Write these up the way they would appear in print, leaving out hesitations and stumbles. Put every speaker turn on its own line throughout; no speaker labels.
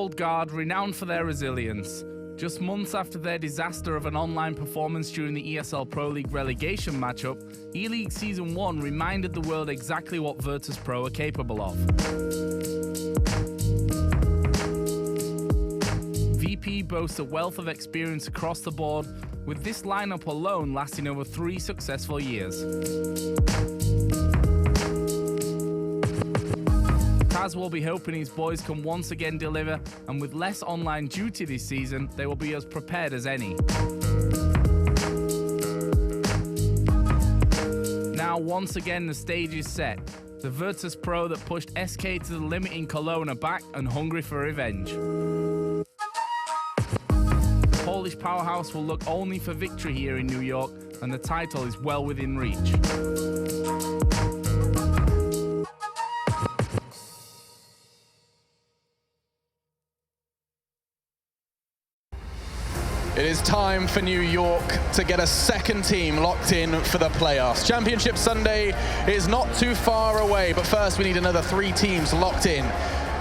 old guard renowned for their resilience. Just months after their disaster of an online performance during the ESL Pro League relegation matchup, E-League Season 1 reminded the world exactly what Virtus.Pro are capable of. VP boasts a wealth of experience across the board, with this lineup alone lasting over 3 successful years. Taz will be hoping his boys can once again deliver, and with less online duty this season, they will be as prepared as any. Now, once again, the stage is set. The Virtus.Pro that pushed SK to the limit in Cologne are back and hungry for revenge. The Polish powerhouse will look only for victory here in New York, and the title is well within reach.
It is time for New York to get a second team locked in for the playoffs. Championship Sunday is not too far away, but first we need another 3 teams locked in.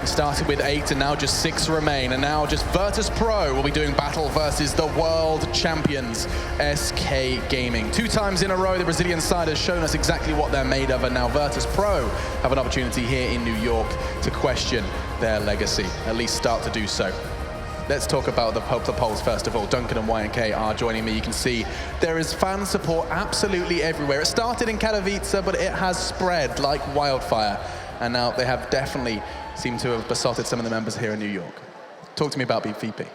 We started with 8 and now just 6 remain, and now just Virtus.Pro will be doing battle versus the world champions, SK Gaming. 2 times in a row, the Brazilian side has shown us exactly what they're made of, and now Virtus.Pro have an opportunity here in New York to question their legacy, at least start to do so. Let's talk about the polls first of all. Duncan and YNK are joining me. You can see there is fan support absolutely everywhere. It started in Katowice, but it has spread like wildfire. And now they have definitely seemed to have besotted some of the members here in New York. Talk to me about VP.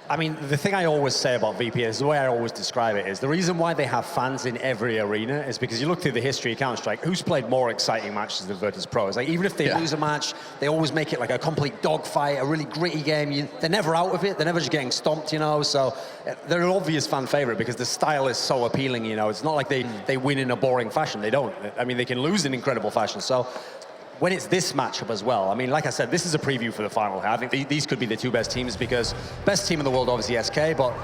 I mean, the thing I always say about VP is the way I always describe it is the reason why they have fans in every arena is because you look through the history of Counter-Strike, who's played more exciting matches than Virtus.Pro? It's like, even if they lose a match, they always make it like a complete dogfight, a really gritty game. They're never out of it. They're never just getting stomped, you know? So they're an obvious fan favorite because the style is so appealing, you know? It's not like they win in a boring fashion. They don't. I mean, they can lose in incredible fashion. So when it's this matchup as well, I mean, like I said, this is a preview for the final. I think these could be the 2 best teams because best team in the world, obviously SK, but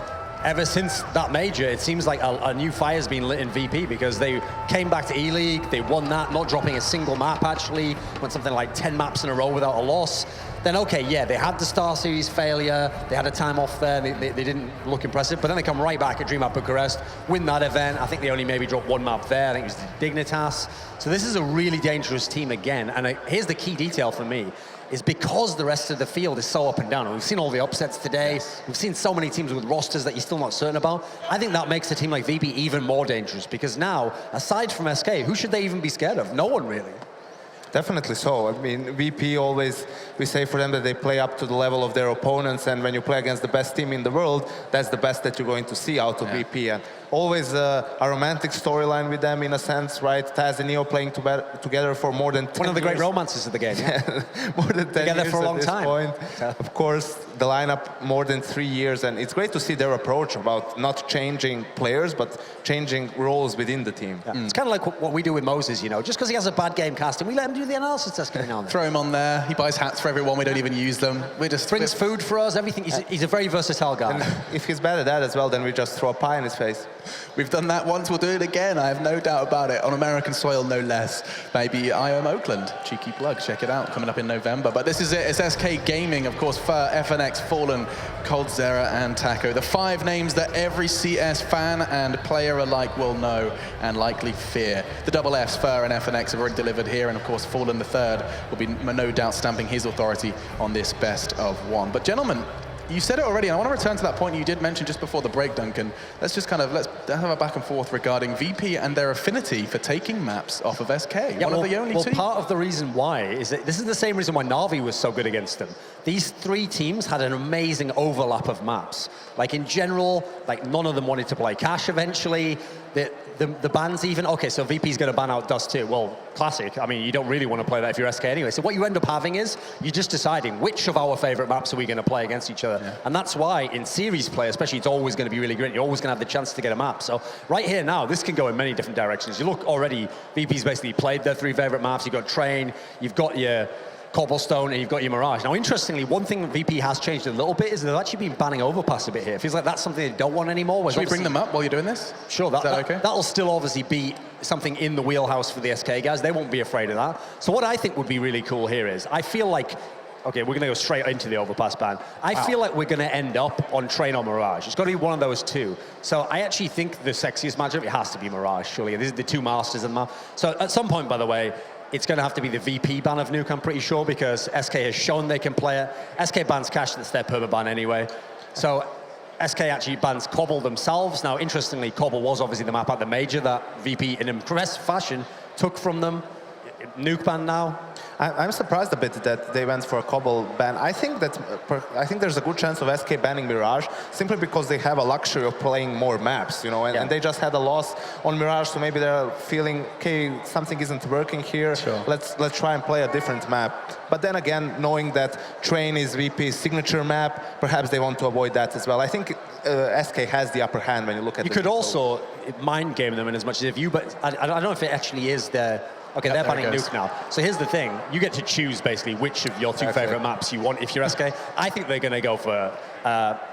ever since that major, it seems like a new fire's been lit in VP because they came back to E-League, they won that, not dropping a single map actually, went something like 10 maps in a row without a loss. Then, okay, yeah, they had the Star Series failure, they had a time off there, they didn't look impressive, but then they come right back at DreamHack Bucharest, win that event. I think they only maybe dropped 1 map there, I think it was Dignitas. So this is a really dangerous team again, and here's the key detail for me, is because the rest of the field is so up and down, and we've seen all the upsets today, we've seen so many teams with rosters that you're still not certain about, I think that makes a team like VP even more dangerous, because now, aside from SK, who should they even be scared of? No one really.
Definitely so. I mean, VP always, we say for them that they play up to the level of their opponents, and when you play against the best team in the world, that's the best that you're going to see out of VP. And always a romantic storyline with them in a sense, right? Taz and Neo playing together for more than 10 years.
One of the great romances of the game. Yeah.
More than 10
together
years
for a long time.
Point. Of course, the lineup more than 3 years, and it's great to see their approach about not changing players, but changing roles within the team.
Yeah. It's kind of like what we do with Moses, you know, just because he has a bad game casting, we let him do the analysis test every now and then.
Throw him on there. He buys hats for everyone. We don't even use them. We just
brings food for us, everything. He's a very versatile guy.
And if he's bad at that as well, then we just throw a pie in his face.
We've done that once, we'll do it again, I have no doubt about it, on American soil no less. Maybe IOM Oakland, cheeky plug, check it out, coming up in November. But this is it, it's SK Gaming, of course, Fur, FNX, Fallen, Coldzera, and Taco. The 5 names that every CS fan and player alike will know and likely fear. The double Fs, Fur and FNX, have already delivered here, and of course, Fallen the third will be no doubt stamping his authority on this best of 1. But gentlemen, you said it already, and I want to return to that point you did mention just before the break, Duncan. Let's just let's have a back and forth regarding VP and their affinity for taking maps off of SK.
Yeah,
One of the only 2.
Part of the reason why is that this is the same reason why Na'Vi was so good against them. These 3 teams had an amazing overlap of maps. Like in general, like none of them wanted to play Cash eventually. The bans even, okay, so VP's going to ban out Dust too. Well, classic. I mean, you don't really want to play that if you're SK anyway. So what you end up having is, you're just deciding which of our favorite maps are we going to play against each other. Yeah. And that's why in series play, especially, it's always going to be really great. You're always going to have the chance to get a map. So right here now, this can go in many different directions. You look already, VP's basically played their 3 favorite maps. You've got Train, you've got your Cobblestone, and you've got your Mirage. Now, interestingly, one thing VP has changed a little bit is they've actually been banning Overpass a bit here. It feels like that's something they don't want anymore.
Should we bring them up while you're doing this?
Sure,
is that okay?
That'll still obviously be something in the wheelhouse for the SK guys. They won't be afraid of that. So what I think would be really cool here is, I feel like okay, we're going to go straight into the overpass ban. I feel like we're going to end up on Train or Mirage. It's got to be one of those two. So I actually think the sexiest matchup, it has to be Mirage, surely. These are the two masters of the map. So at some point, by the way, it's going to have to be the VP ban of Nuke, I'm pretty sure, because SK has shown they can play it. SK bans Cash, that's their perma ban anyway. So SK actually bans Cobble themselves. Now, interestingly, Cobble was obviously the map at the Major that VP, in impressive fashion, took from them. Nuke ban now.
I'm surprised a bit that they went for a Cobble ban. I think there's a good chance of SK banning Mirage simply because they have a luxury of playing more maps, you know, and they just had a loss on Mirage, so maybe they're feeling, okay, something isn't working here. Sure. Let's try and play a different map. But then again, knowing that Train is VP's signature map, perhaps they want to avoid that as well. I think SK has the upper hand when you look at.
You could also mind game them in as much as if you, but I don't know if it actually is their. Okay, they're banning Nuke now. So here's the thing. You get to choose, basically, which of your two favorite maps you want if you're SK. I think they're going to go for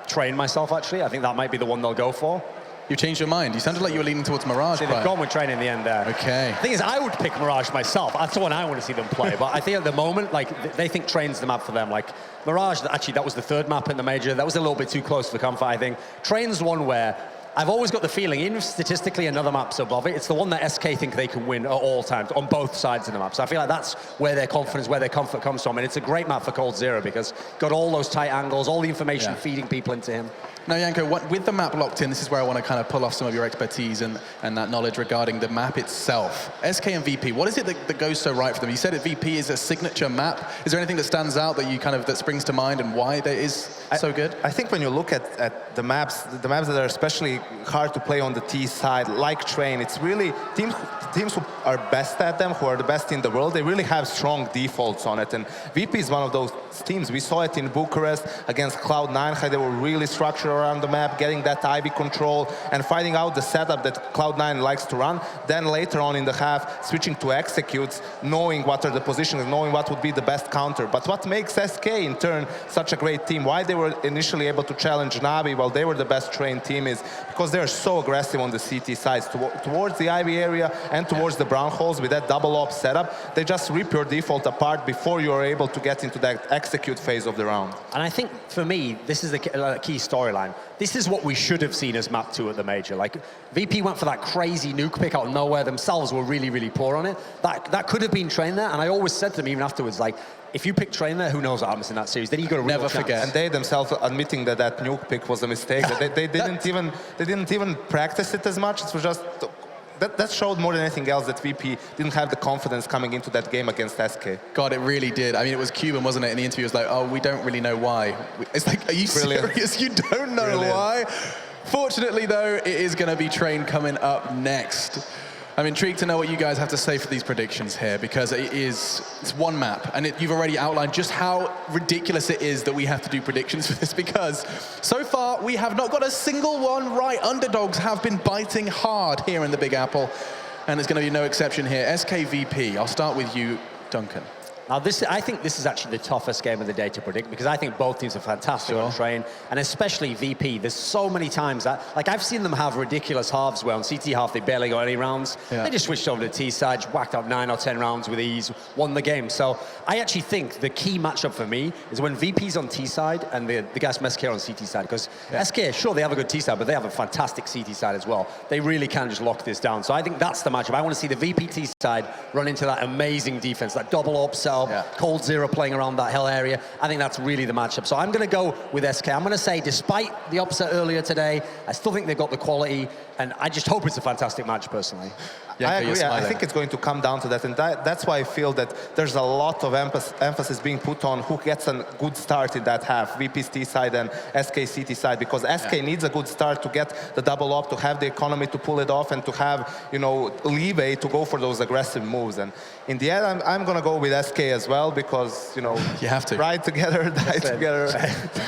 Train myself, actually. I think that might be the one they'll go for.
You changed your mind. You sounded like you were leaning towards Mirage.
See, they've gone with Train in the end there.
Okay.
The thing is, I would pick Mirage myself. That's the one I want to see them play. But I think at the moment, like, they think Train's the map for them. Like, Mirage, actually, that was the third map in the Major. That was a little bit too close for comfort, I think. Train's one where I've always got the feeling, even if statistically another map's above it, it's the one that SK think they can win at all times, on both sides of the map. So I feel like that's where their confidence, where their comfort comes from. And it's a great map for Cold Zero because got all those tight angles, all the information feeding people into him.
Now, Janko, with the map locked in, this is where I want to kind of pull off some of your expertise and that knowledge regarding the map itself. SK and VP, what is it that goes so right for them? You said that VP is a signature map. Is there anything that stands out that you that springs to mind and why that is so good?
I think when you look at the maps that are especially hard to play on the T side, like Train, it's really teams who are best at them, who are the best in the world, they really have strong defaults on it. And VP is one of those teams. We saw it in Bucharest against Cloud9, how they were really structured around the map, getting that Ivy control and finding out the setup that Cloud9 likes to run. Then later on in the half, switching to executes, knowing what are the positions, knowing what would be the best counter. But what makes SK in turn such a great team, why they were initially able to challenge Navi while they were the best trained team, is because they're so aggressive on the CT sides towards the Ivy area and towards the brown holes with that double op setup. They just rip your default apart before you are able to get into that execute phase of the round.
And I think for me, this is the key storyline. This is what we should have seen as map 2 at the Major. Like, VP went for that crazy nuke pick out of nowhere. Themselves were really, really poor on it. That could have been Train there. And I always said to them, even afterwards, like, if you pick Train there, who knows what happens in that series? Then you got to
never forget.
And they themselves admitting that nuke pick was a mistake. they didn't even practice it as much. It was just that showed more than anything else that VP didn't have the confidence coming into that game against SK.
God, it really did. I mean, it was Cuban, wasn't it? In the interview, it was like, oh, we don't really know why. It's like, are you serious? You don't know why? Fortunately, though, it is going to be Train coming up next. I'm intrigued to know what you guys have to say for these predictions here, because it's one map, and you've already outlined just how ridiculous it is that we have to do predictions for this, because so far we have not got a single one right. Underdogs have been biting hard here in the Big Apple, and there's going to be no exception here. SKVP, I'll start with you, Duncan.
Now, I think this is actually the toughest game of the day to predict, because I think both teams are fantastic on Train, and especially VP. There's so many times that, like, I've seen them have ridiculous halves where on CT half they barely got any rounds. They just switched over to T side, whacked out 9 or 10 rounds with ease, won the game. So I actually think the key matchup for me is when VP's on T side and the guys from SK are on CT side, because SK, sure, they have a good T side, but they have a fantastic CT side as well. They really can just lock this down. So I think that's the matchup. I want to see the VP T side run into that amazing defense, that double op cell, Cold Zero playing around that hell area. I think that's really the matchup. So I'm going to go with SK. I'm going to say, despite the upset earlier today, I still think they've got the quality, and I just hope it's a fantastic match, personally.
I agree. I think it's going to come down to that, and that's why I feel that there's a lot of emphasis being put on who gets a good start in that half, VP's T side and SK CT side, because SK needs a good start to get the double up, to have the economy to pull it off, and to have, you know, leeway to go for those aggressive moves. And in the end, I'm going to go with SK as well, because, you know,
you have to
ride together, die together.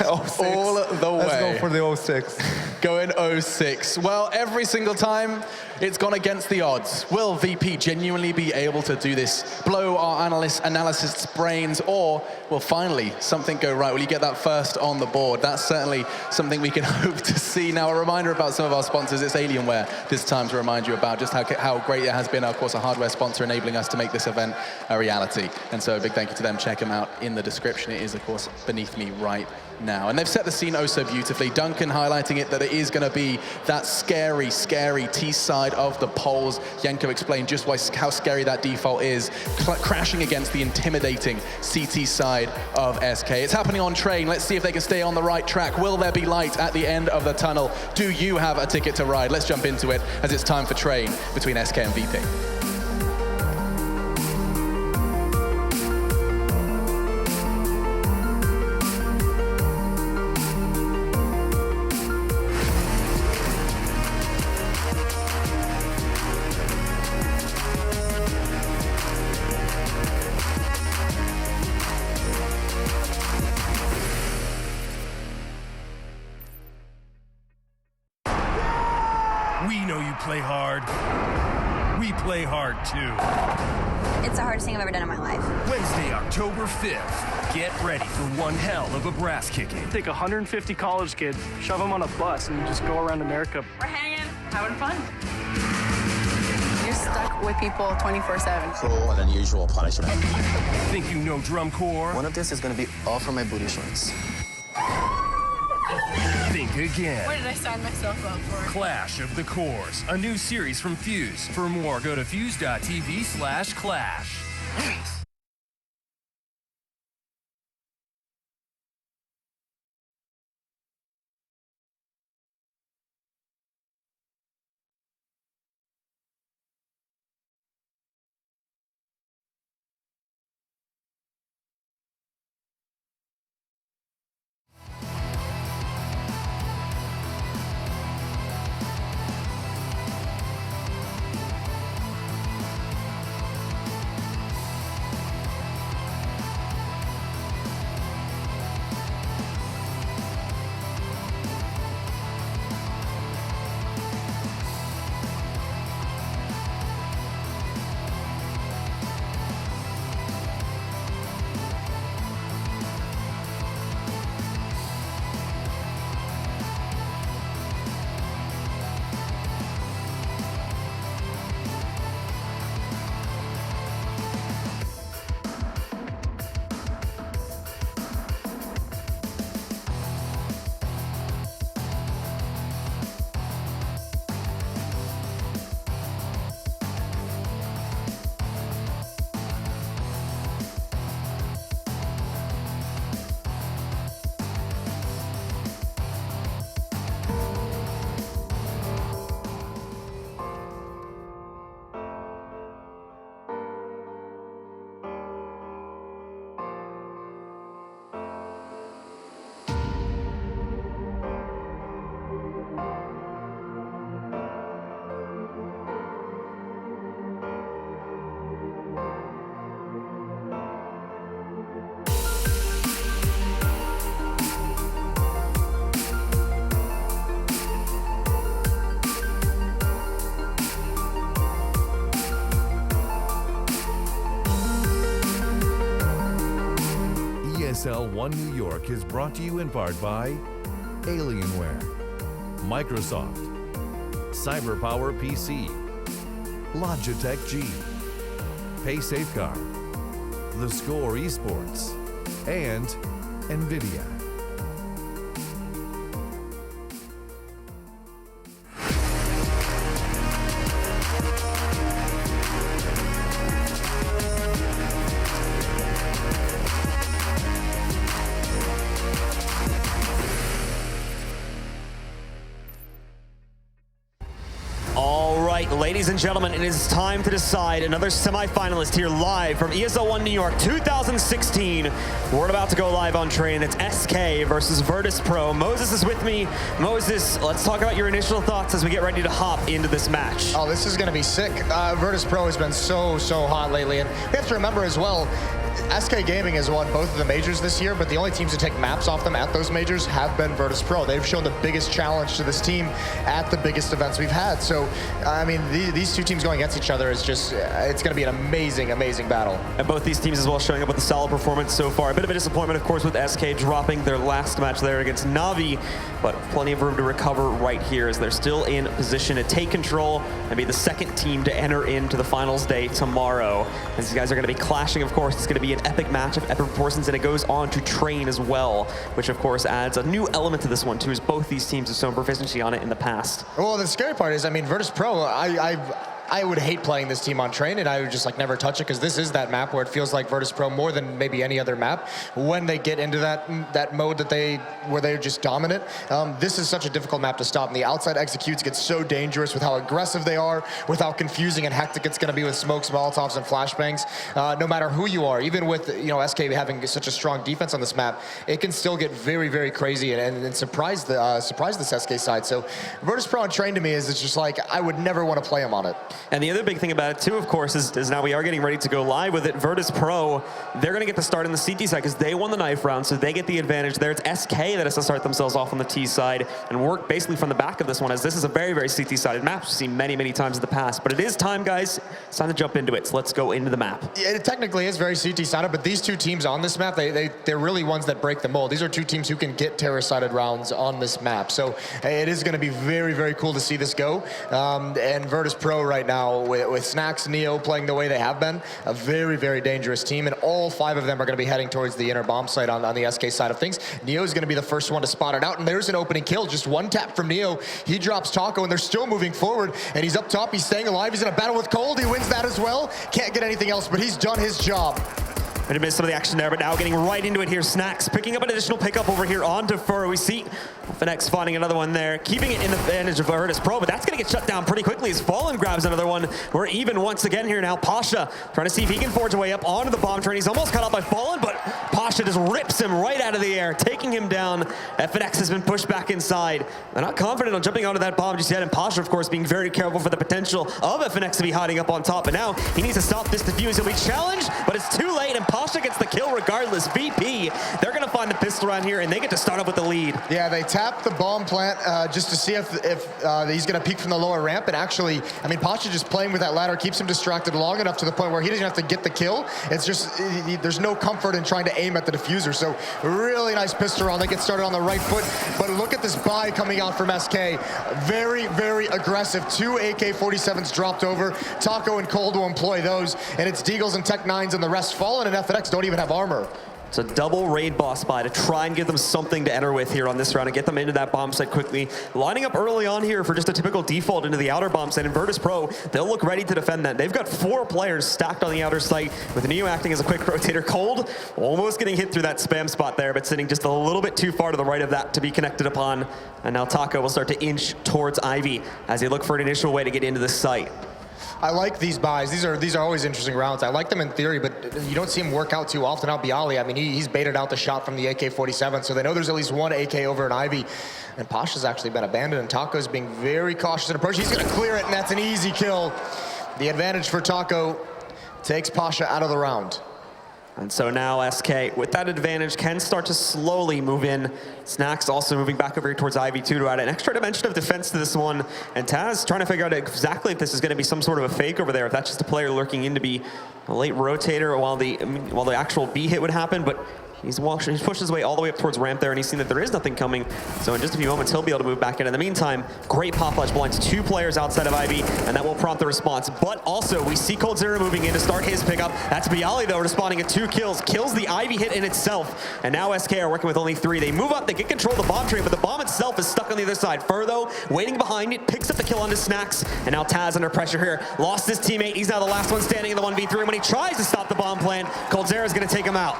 All the way.
Let's go for the 06.
Going 06. Well, every single time, it's gone against the odds. Will VP genuinely be able to do this, blow our analysts' brains, or will finally something go right? Will you get that first on the board? That's certainly something we can hope to see. Now, a reminder about some of our sponsors. It's Alienware this time to remind you about just how great it has been. Of course, a hardware sponsor enabling us to make this event a reality. And so a big thank you to them. Check them out in the description. It is, of course, beneath me right now. And they've set the scene oh so beautifully. Duncan highlighting it that it is going to be that scary, scary T side of the poles. Yenko explained just how scary that default is, crashing against the intimidating CT side of SK. It's happening on train. Let's see if they can stay on the right track. Will there be light at the end of the tunnel? Do you have a ticket to ride? Let's jump into it as it's time for train between SK and VP.
We know you play hard. We play hard too.
It's the hardest thing I've ever done in my life.
Wednesday, October 5th. Get ready for one hell of a brass kicking.
Take 150 college kids, shove them on a bus, and just go around America.
We're hanging, having fun.
You're stuck with people 24/7.
Cruel and unusual punishment.
Think you know drum corps?
One of this is going to be all for my booty shorts.
Think again.
What did I sign myself up for?
Clash of the Corps, a new series from Fuse. For more, go to fuse.tv/clash.
ESL One New York is brought to you in part by Alienware, Microsoft, CyberPower PC, Logitech G, Pay Safeguard, The Score Esports, and NVIDIA.
Ladies and gentlemen, it is time to decide another semifinalist here live from ESL One New York 2016. We're about to go live on train. It's SK versus Virtus.Pro. Moses is with me. Moses, let's talk about your initial thoughts as we get ready to hop into this match.
Oh, this is going to be sick. Virtus.Pro has been so hot lately. And we have to remember as well,
SK Gaming has won both of the majors this year, but the only teams to take maps off them at those majors have been Virtus.Pro. They've shown the biggest challenge to this team at the biggest events we've had. So, I mean, these two teams going against each other is just, it's going to be an amazing, amazing battle.
And both these teams as well showing up with a solid performance so far. A bit of a disappointment, of course, with SK dropping their last match there against Navi, but plenty of room to recover right here as they're still in position to take control and be the second team to enter into the finals day tomorrow. And these guys are going to be clashing, of course. It's going to be an epic match of epic proportions, and it goes on to train as well, which of course adds a new element to this one too, as both these teams have shown proficiency on it in the past.
Well, the scary part is, I mean, Virtus.Pro, I would hate playing this team on train, and I would just like never touch it, because this is that map where it feels like Virtus.Pro more than maybe any other map. When they get into that mode where they're just dominant, this is such a difficult map to stop. And the outside executes get so dangerous with how aggressive they are, with how confusing and hectic it's going to be with smokes, molotovs, and flashbangs. No matter who you are, even with SK having such a strong defense on this map, it can still get very, very crazy and surprise this SK side. So Virtus.Pro on train to me is just like I would never want to play them on it.
And the other big thing about it too, of course, is now we are getting ready to go live with it. Virtus.Pro, they're going to get the start in the CT side because they won the knife round, so they get the advantage there. It's SK that has to start themselves off on the T side and work basically from the back of this one, as this is a very, very CT-sided map we've seen many, many times in the past. But it is time, guys. It's time to jump into it. So let's go into the map.
Yeah, it technically is very CT-sided, but these two teams on this map, they're really ones that break the mold. These are two teams who can get terror-sided rounds on this map. So it is going to be very, very cool to see this go. And Virtus.Pro right now, with Snacks, Neo playing the way they have been, a very, very dangerous team, and all 5 of them are going to be heading towards the inner bomb site on the SK side of things. Neo is going to be the first one to spot it out, and there's an opening kill. Just one tap from Neo. He drops Taco, and they're still moving forward, and he's up top. He's staying alive. He's in a battle with Cold. He wins that as well. Can't get anything else, but he's done his job.
Might have missed some of the action there, but now getting right into it here. Snacks picking up an additional pickup over here onto Fur. We see Finex finding another one there, keeping it in the advantage of Virtus.Pro, but that's going to get shut down pretty quickly as Fallen grabs another one. We're even once again here now. Pasha trying to see if he can forge a way up onto the bomb train. He's almost caught up by Fallen, but Pasha just rips him right out of the air, taking him down. Finex has been pushed back inside. They're not confident on jumping onto that bomb just yet, and Pasha, of course, being very careful for the potential of Finex to be hiding up on top. But now he needs to stop this defuse. He'll be challenged, but it's too late, and Pasha gets the kill regardless. VP, they're going to find the pistol around here, and they get to start off with the lead.
Yeah, they tap the bomb plant just to see if he's going to peek from the lower ramp, and actually, I mean, Pasha just playing with that ladder keeps him distracted long enough to the point where he doesn't have to get the kill. It's just, there's no comfort in trying to aim at the diffuser, so really nice pistol round. They get started on the right foot, but look at this buy coming out from SK. Very, very aggressive. 2 AK-47s dropped over. Taco and Cold will employ those, and it's Deagles and Tech 9s, and the rest Fallen and FNX don't even have armor.
It's a double raid boss buy to try and give them something to enter with here on this round and get them into that bomb site quickly. Lining up early on here for just a typical default into the outer bomb site. In Virtus.Pro, they'll look ready to defend that. They've got 4 players stacked on the outer site, with Neo acting as a quick rotator. Cold almost getting hit through that spam spot there, but sitting just a little bit too far to the right of that to be connected upon. And now Taco will start to inch towards Ivy as they look for an initial way to get into the site.
I like these buys. These are always interesting rounds. I like them in theory, but you don't see him work out too often. Now Bialy, I mean, he's baited out the shot from the AK-47, so they know there's at least one AK over an Ivy. And Pasha's actually been abandoned, and Taco's being very cautious in approach. He's going to clear it, and that's an easy kill. The advantage for Taco takes Pasha out of the round.
And so now SK, with that advantage, can start to slowly move in. Snacks also moving back over here towards Ivy 2 to add an extra dimension of defense to this one. And Taz trying to figure out exactly if this is going to be some sort of a fake over there, if that's just a player lurking in to be a late rotator while the actual B hit would happen. But he's pushed his way all the way up towards ramp there, and he's seen that there is nothing coming. So in just a few moments, he'll be able to move back in. In the meantime, great pop flash blinds 2 players outside of Ivy, and that will prompt the response. But also, we see Cold Zero moving in to start his pickup. That's Bialy, though, responding at 2 kills. Kills the Ivy hit in itself. And now SK are working with only 3. They move up, they get control of the bomb train, but the bomb itself is stuck on the other side. Furtho, waiting behind it, picks up the kill onto Snacks. And now Taz under pressure here. Lost his teammate. He's now the last one standing in the 1v3. And when he tries to stop the bomb plant, Cold Zero is going to take him out.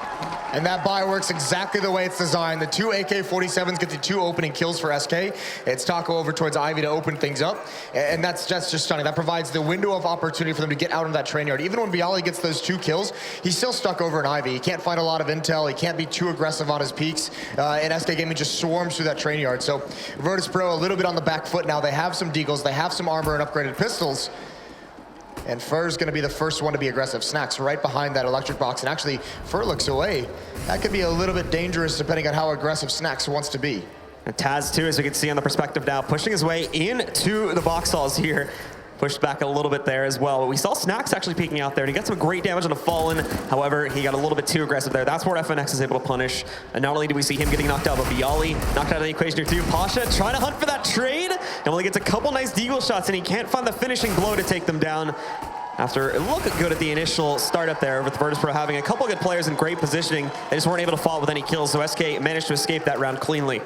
And that buy works exactly the way it's designed. The 2 AK-47s get the 2 opening kills for SK. It's Taco over towards Ivy to open things up. And that's just stunning. That provides the window of opportunity for them to get out of that train yard. Even when Bialy gets those 2 kills, he's still stuck over in Ivy. He can't find a lot of intel. He can't be too aggressive on his peaks. And SK Gaming just swarms through that train yard. So Virtus.Pro a little bit on the back foot now. They have some Deagles. They have some armor and upgraded pistols. And Fur's going to be the first one to be aggressive. Snacks right behind that electric box. And actually, Fur looks away. That could be a little bit dangerous depending on how aggressive Snacks wants to be.
And Taz, too, as we can see on the perspective now, pushing his way into the box halls here. Pushed back a little bit there as well. But we saw Snacks actually peeking out there, and he got some great damage on a Fallen. However, he got a little bit too aggressive there. That's where FNX is able to punish. And not only do we see him getting knocked out, but Bialy knocked out of the equation here too. Pasha trying to hunt for that trade, and only gets a couple nice deagle shots, and he can't find the finishing blow to take them down. After it looked good at the initial startup there with Virtus.Pro having a couple good players in great positioning, they just weren't able to follow with any kills, so SK managed to escape that round cleanly.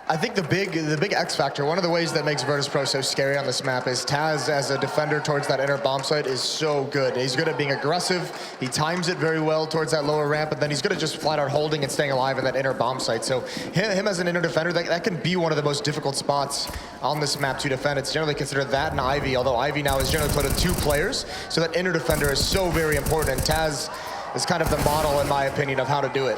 I think the big X factor, one of the ways that makes Virtus.Pro so scary on this map is Taz as a defender towards that inner bomb site is so good. He's good at being aggressive. He times it very well towards that lower ramp, and then he's good at just flat out holding and staying alive in that inner bomb site. So him as an inner defender, that can be one of the most difficult spots on this map to defend. It's generally considered that and Ivy, although Ivy now is generally played with 2 players. So that inner defender is so very important, and Taz is kind of the model, in my opinion, of how to do it.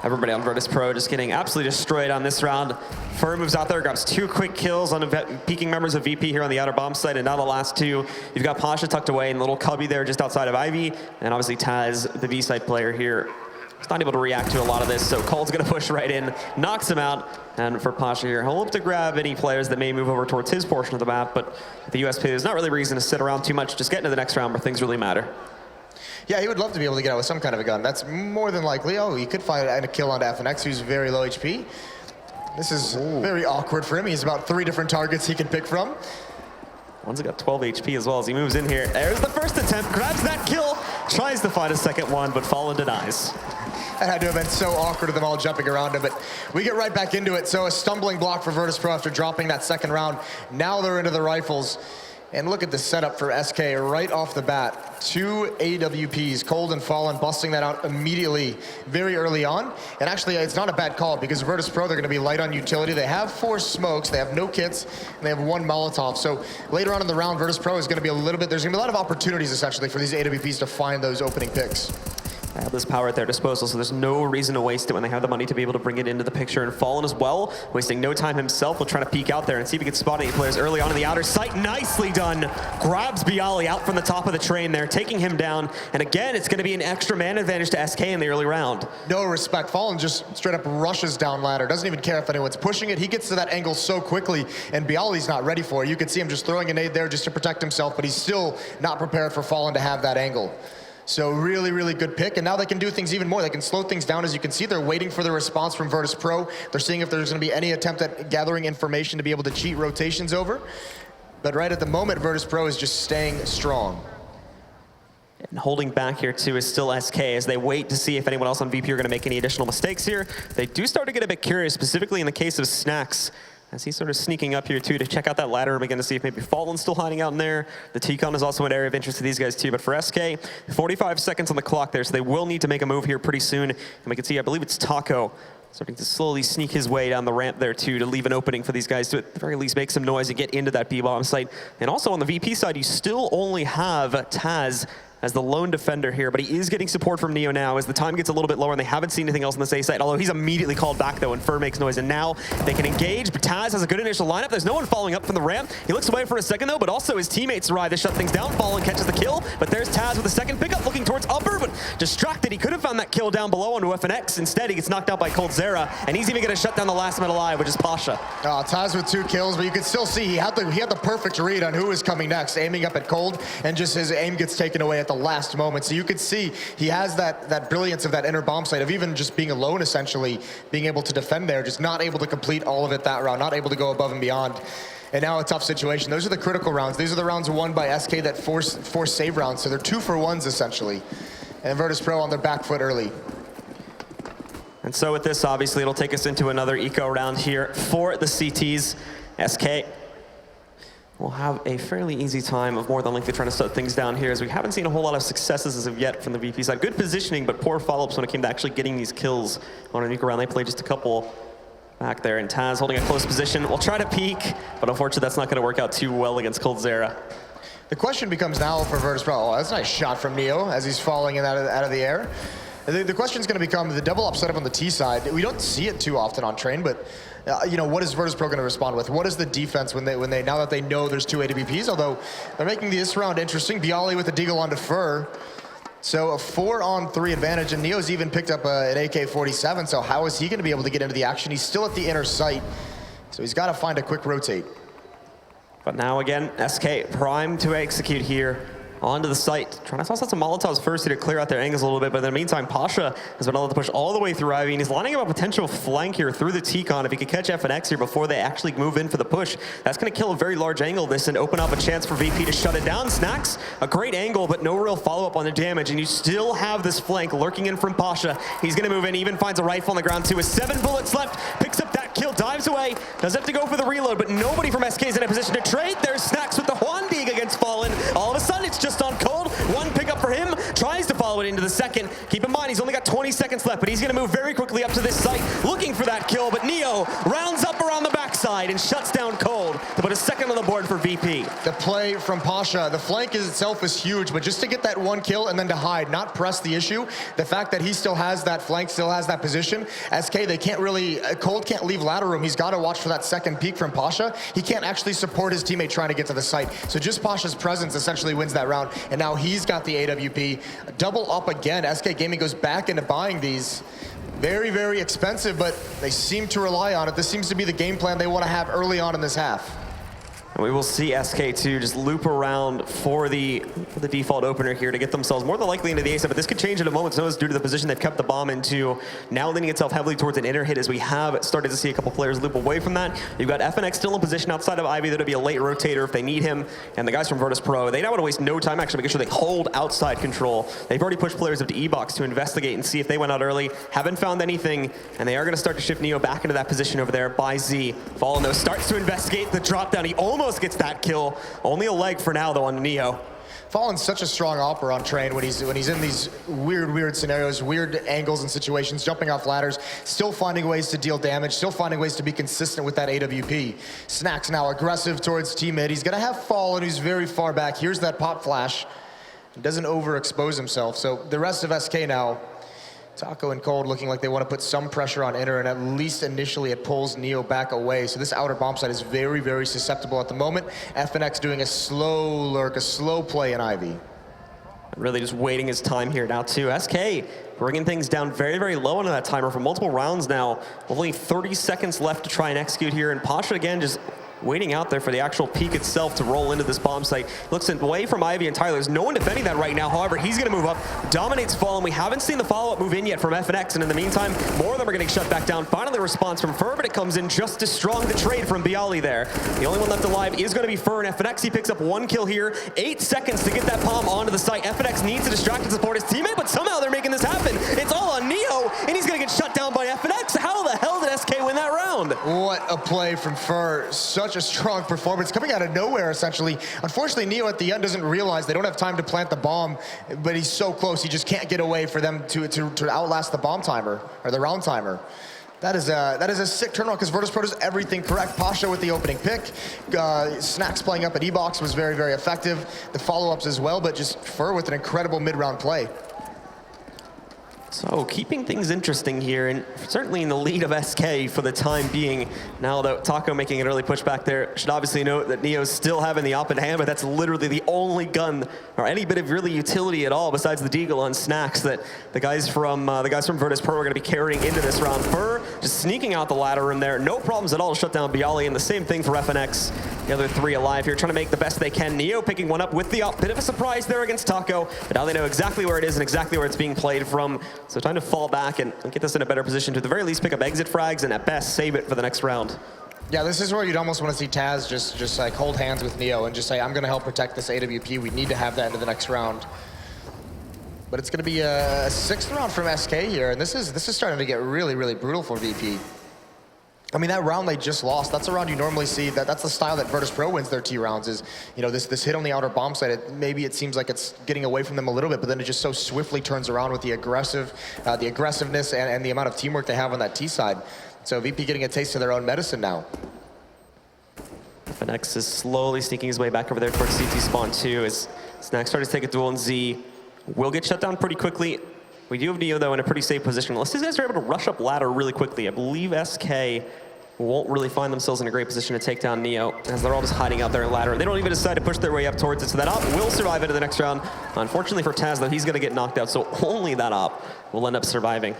Everybody on Virtus.Pro just getting absolutely destroyed on this round. Fur moves out there, grabs 2 quick kills on the peeking members of VP here on the outer bomb site, and now the last 2. You've got Pasha tucked away in the little cubby there just outside of Ivy, and obviously Taz, the B side player here, is not able to react to a lot of this, so Cole's gonna push right in, knocks him out, and for Pasha here, he'll look to grab any players that may move over towards his portion of the map, but the USP, there's not really reason to sit around too much, just get into the next round where things really matter.
Yeah, he would love to be able to get out with some kind of a gun. That's more than likely. Oh, he could find a kill onto FNX, who's very low HP. This is very awkward for him. He has about 3 different targets he can pick from.
One's got 12 HP as well as he moves in here. There's the first attempt, grabs that kill, tries to find a second one, but Fallen denies.
That had to have been so awkward of them all jumping around him, but we get right back into it. So a stumbling block for Virtus.Pro after dropping that second round. Now they're into the rifles. And look at the setup for SK right off the bat. 2 AWPs, Cold and Fallen, busting that out immediately, very early on. And actually, it's not a bad call because Virtus.Pro, they're going to be light on utility. They have 4 smokes, they have no kits, and they have 1 Molotov. So later on in the round, Virtus.Pro is going to be a little bit, there's going to be a lot of opportunities, essentially, for these AWPs to find those opening picks.
They have this power at their disposal, so there's no reason to waste it when they have the money to be able to bring it into the picture. And Fallen as well, wasting no time himself, will try to peek out there and see if he can spot any players early on in the outer sight. Nicely done. Grabs Bialy out from the top of the train there, taking him down. And again, it's going to be an extra man advantage to SK in the early round.
No respect. Fallen just straight up rushes down ladder. Doesn't even care if anyone's pushing it. He gets to that angle so quickly, and Bialy's not ready for it. You can see him just throwing a nade there just to protect himself, but he's still not prepared for Fallen to have that angle. So really, really good pick, and now they can do things even more. They can slow things down. As you can see, they're waiting for the response from Virtus.Pro. They're seeing if there's going to be any attempt at gathering information to be able to cheat rotations over. But right at the moment, Virtus.Pro is just staying strong.
And holding back here too is still SK as they wait to see if anyone else on VP are going to make any additional mistakes here. They do start to get a bit curious, specifically in the case of Snacks, as he's sort of sneaking up here too to check out that ladder room again to see if maybe Fallen's still hiding out in there. The T-Con is also an area of interest to these guys too, but for SK, 45 seconds on the clock there, so they will need to make a move here pretty soon. And we can see, I believe it's Taco starting to slowly sneak his way down the ramp there too to leave an opening for these guys to at the very least make some noise and get into that B-bomb site. And also on the VP side, you still only have Taz as the lone defender here, but he is getting support from Neo now as the time gets a little bit lower and they haven't seen anything else on this A side, although he's immediately called back though and Fur makes noise, and now they can engage, but Taz has a good initial lineup. There's no one following up from the ramp. He looks away for a second though, but also his teammates arrive to shut things down. Fallen catches the kill, but there's Taz with a second pickup looking towards upper, but distracted. He could have found that kill down below onto FNX. Instead, he gets knocked out by Coldzera, and he's even going to shut down the last man alive, which is Pasha.
Taz with 2 kills, but you can still see he had the perfect read on who was coming next, aiming up at Cold, and just his aim gets taken away at the last moment. So you could see he has that brilliance of that inner bomb site of even just being alone, essentially, being able to defend there, just not able to complete all of it that round, not able to go above and beyond. And now a tough situation. Those are the critical rounds. These are the rounds won by SK that force save rounds, so they're 2-for-1s essentially. And Virtus.Pro on their back foot early.
And so with this, obviously, it'll take us into another eco round here for the CTs. SK will have a fairly easy time of more than likely trying to shut things down here, as we haven't seen a whole lot of successes as of yet from the VP side. Good positioning, but poor follow-ups when it came to actually getting these kills on an eco round. They played just a couple back there, and Taz holding a close position. We'll try to peek, but unfortunately that's not going to work out too well against Coldzera.
The question becomes now for Virtus.Pro. Oh, that's a nice shot from Neo as he's falling in out of the air. The question is going to become the double up setup on the T side. We don't see it too often on Train, but you know, what is Virtus.Pro going to respond with? What is the defense when they now that they know there's 2 AWPs? Although they're making this round interesting. Bialy with a deagle onto Fur. So a 4-on-3 advantage, and Neo's even picked up an AK-47, so how is he going to be able to get into the action? He's still at the inner sight, so he's got to find a quick rotate.
But now again, SK primed to execute here. Onto the site, trying to toss out some Molotovs first here to clear out their angles a little bit, but in the meantime, Pasha has been able to push all the way through Ivy, and he's lining up a potential flank here through the T-Con. If he could catch FNX here before they actually move in for the push, that's going to kill a very large angle this and open up a chance for VP to shut it down. Snacks, a great angle, but no real follow-up on the damage, and you still have this flank lurking in from Pasha. He's going to move in, even finds a rifle on the ground too, with 7 bullets left, picks up that kill, dives away, does have to go for the reload, but nobody from SK is in a position to trade. There's Snacks with the Juan Dig against Fallen. All of a sudden, it's just on Cold. One pickup for him, tries to follow it into the second. Keep in mind, he's only got 20 seconds left, but he's going to move very quickly up to this site, looking for that kill, but Neo rounds up around the backside and shuts down Cold to put a second on the board for VP.
The play from Pasha, the flank itself is huge, but just to get that 1 kill and then to hide, not press the issue, the fact that he still has that flank, still has that position, SK, they can't really, Cold can't leave ladder room. He's got to watch for that second peek from Pasha. He can't actually support his teammate trying to get to the site. So just Pasha's presence essentially wins that round, and now he's got the AWP. Double up again. SK Gaming goes back into buying these. Very, very expensive, but they seem to rely on it. This seems to be the game plan they want to have early on in this half.
And we will see SK2 just loop around for the default opener here to get themselves more than likely into the ace, but this could change at a moment's notice due to the position they've kept the bomb into. Now leaning itself heavily towards an inner hit as we have started to see a couple players loop away from that. You've got FNX still in position outside of Ivy. That'll be a late rotator if they need him. And the guys from Virtus.Pro, they now want to waste no time actually making sure they hold outside control. They've already pushed players up to E-Box to investigate and see if they went out early. Haven't found anything, and they are going to start to shift Neo back into that position over there by Z. Fallen though starts to investigate the drop down. He almost gets that kill. Only a leg for now though on Neo.
Fallen's such a strong opera on train when he's in these weird scenarios, weird angles and situations, jumping off ladders, still finding ways to deal damage, still finding ways to be consistent with that AWP. Snacks now aggressive towards T-mid. He's gonna have Fallen, who's very far back. Here's that pop flash. He doesn't overexpose himself. So the rest of SK now, Taco and Cold looking like they want to put some pressure on inner, and at least initially it pulls Neo back away. So this outer bomb site is very, very susceptible at the moment. FNX doing a slow lurk, a slow play in Ivy.
Really just waiting his time here now too. SK bringing things down very, very low into that timer for multiple rounds now. Only 30 seconds left to try and execute here, and Pasha again just waiting out there for the actual peak itself to roll into this bomb site. Looks away from Ivy and Tyler. There's no one defending that right now. However, he's going to move up, dominates Fallen. We haven't seen the follow-up move in yet from FNX, and in the meantime, more of them are getting shut back down. Finally, a response from Fur, but it comes in just as strong. The trade from Bialy there. The only one left alive is going to be Fur, and FNX, he picks up 1 kill here. 8 seconds to get that palm onto the site. FNX needs to distract and support his teammate, but somehow they're making this happen. It's all on Neo, and he's going to get shut down by FNX. How the hell did SK win that round?
What a play from Fur. Such a strong performance coming out of nowhere, essentially. Unfortunately, Neo at the end doesn't realize they don't have time to plant the bomb, but he's so close, he just can't get away for them to outlast the bomb timer, or the round timer. That is a sick turnaround because Virtus.Pro does everything correct. Pasha with the opening pick. Snacks playing up at E-Box was very, very effective. The follow-ups as well, but just Fur with an incredible mid-round play.
So keeping things interesting here, and certainly in the lead of SK for the time being. Now though, Taco making an early push back there. Should obviously note that Neo's still having the op in hand, but that's literally the only gun or any bit of really utility at all besides the deagle on Snacks that the guys from Virtus.Pro are going to be carrying into this round. Fur just sneaking out the ladder room there. No problems at all to shut down Bialy, and the same thing for FNX. The other 3 alive here, trying to make the best they can. Neo picking one up with the op. Bit of a surprise there against Taco, but now they know exactly where it is and exactly where it's being played from. So time to fall back and get this in a better position to at the very least pick up exit frags and at best save it for the next round.
Yeah, this is where you'd almost want to see Taz just like hold hands with Neo and just say, I'm going to help protect this AWP. We need to have that into the next round. But it's going to be a 6th round from SK here, and this is starting to get really, really brutal for VP. I mean, that round they just lost, that's a round you normally see. That's the style that Virtus.Pro wins their T rounds is, you know, this hit on the outer bomb site. Maybe it seems like it's getting away from them a little bit, but then it just so swiftly turns around with the aggressiveness and the amount of teamwork they have on that T side. So VP getting a taste of their own medicine now.
FNX is slowly sneaking his way back over there towards CT spawn 2 as Snacks started to take a duel in Z. Will get shut down pretty quickly. We do have Neo, though, in a pretty safe position. Unless these guys are able to rush up ladder really quickly. I believe SK won't really find themselves in a great position to take down Neo, as they're all just hiding out there in ladder. They don't even decide to push their way up towards it, so that op will survive into the next round. Unfortunately for Taz, though, he's going to get knocked out, so only that op will end up surviving.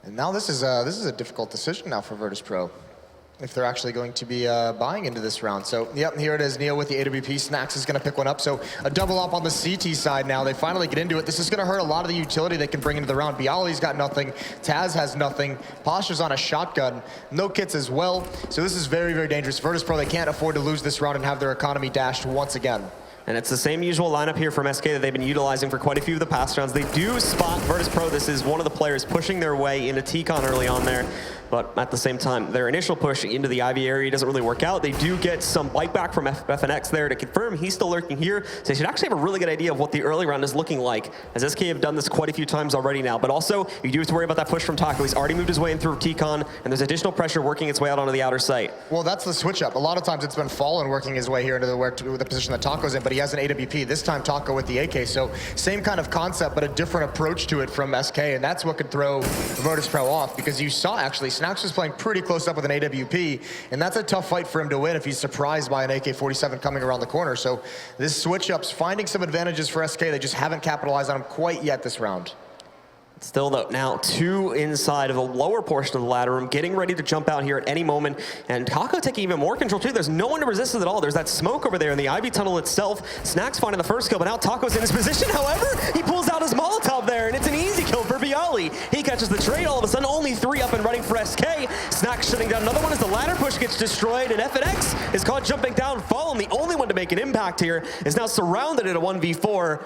And now this is a difficult decision now for Virtus.Pro, if they're actually going to be buying into this round. So, yep, here it is. Neo with the AWP. Snacks is going to pick one up. So, a double up on the CT side now. They finally get into it. This is going to hurt a lot of the utility they can bring into the round. Bialy's got nothing. Taz has nothing. Pasha's on a shotgun. No kits as well. So, this is very, very dangerous. Virtus.Pro, they can't afford to lose this round and have their economy dashed once again.
And it's the same usual lineup here from SK that they've been utilizing for quite a few of the past rounds. They do spot Virtus.Pro. This is one of the players pushing their way into T-Con early on there. But at the same time, their initial push into the Ivy area doesn't really work out. They do get some bite back from FNX there to confirm he's still lurking here. So they should actually have a really good idea of what the early round is looking like, as SK have done this quite a few times already now. But also, you do have to worry about that push from Taco. He's already moved his way in through T-Con, and there's additional pressure working its way out onto the outer site.
Well, that's the switch up. A lot of times it's been Fallen working his way here into the position that Taco's in, but he has an AWP. This time Taco with the AK. So same kind of concept, but a different approach to it from SK, and that's what could throw Virtus.Pro off, because you saw actually Snacks was playing pretty close up with an AWP, and that's a tough fight for him to win if he's surprised by an AK-47 coming around the corner. So this switch-up's finding some advantages for SK. They just haven't capitalized on them quite yet this round.
Still, though, now 2 inside of the lower portion of the ladder room, getting ready to jump out here at any moment. And Taco taking even more control, too. There's no one to resist it at all. There's that smoke over there in the Ivy tunnel itself. Snacks finding the first kill, but now Taco's in his position. However, he pulls out his Molotov there, and it's an easy kill for Bialy. He catches the trade. All of a sudden, only 3 up and running for SK. Snacks shutting down another one as the ladder push gets destroyed, and FNX is caught jumping down. Fallen, the only one to make an impact here, is now surrounded in a 1v4.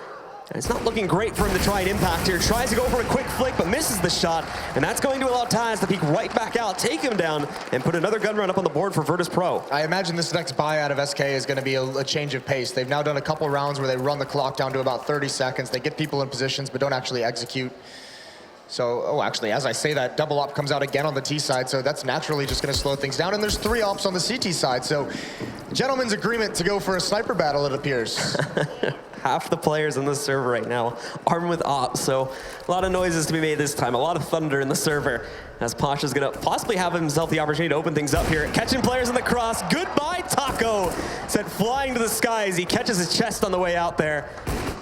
And it's not looking great for him to try and impact here. Tries to go for a quick flick, but misses the shot. And that's going to allow Taz to peek right back out, take him down, and put another gun run up on the board for Virtus.Pro.
I imagine this next buy out of SK is going to be a change of pace. They've now done a couple rounds where they run the clock down to about 30 seconds. They get people in positions, but don't actually execute. So, oh, actually, as I say that, double op comes out again on the T side, so that's naturally just going to slow things down. And there's 3 ops on the CT side, so gentlemen's agreement to go for a sniper battle, it appears.
Half the players on the server right now armed with ops, so a lot of noises to be made this time, a lot of thunder in the server, as Pasha's gonna possibly have himself the opportunity to open things up here. Catching players in the cross. Goodbye, Taco. Sent flying to the skies. He catches his chest on the way out there.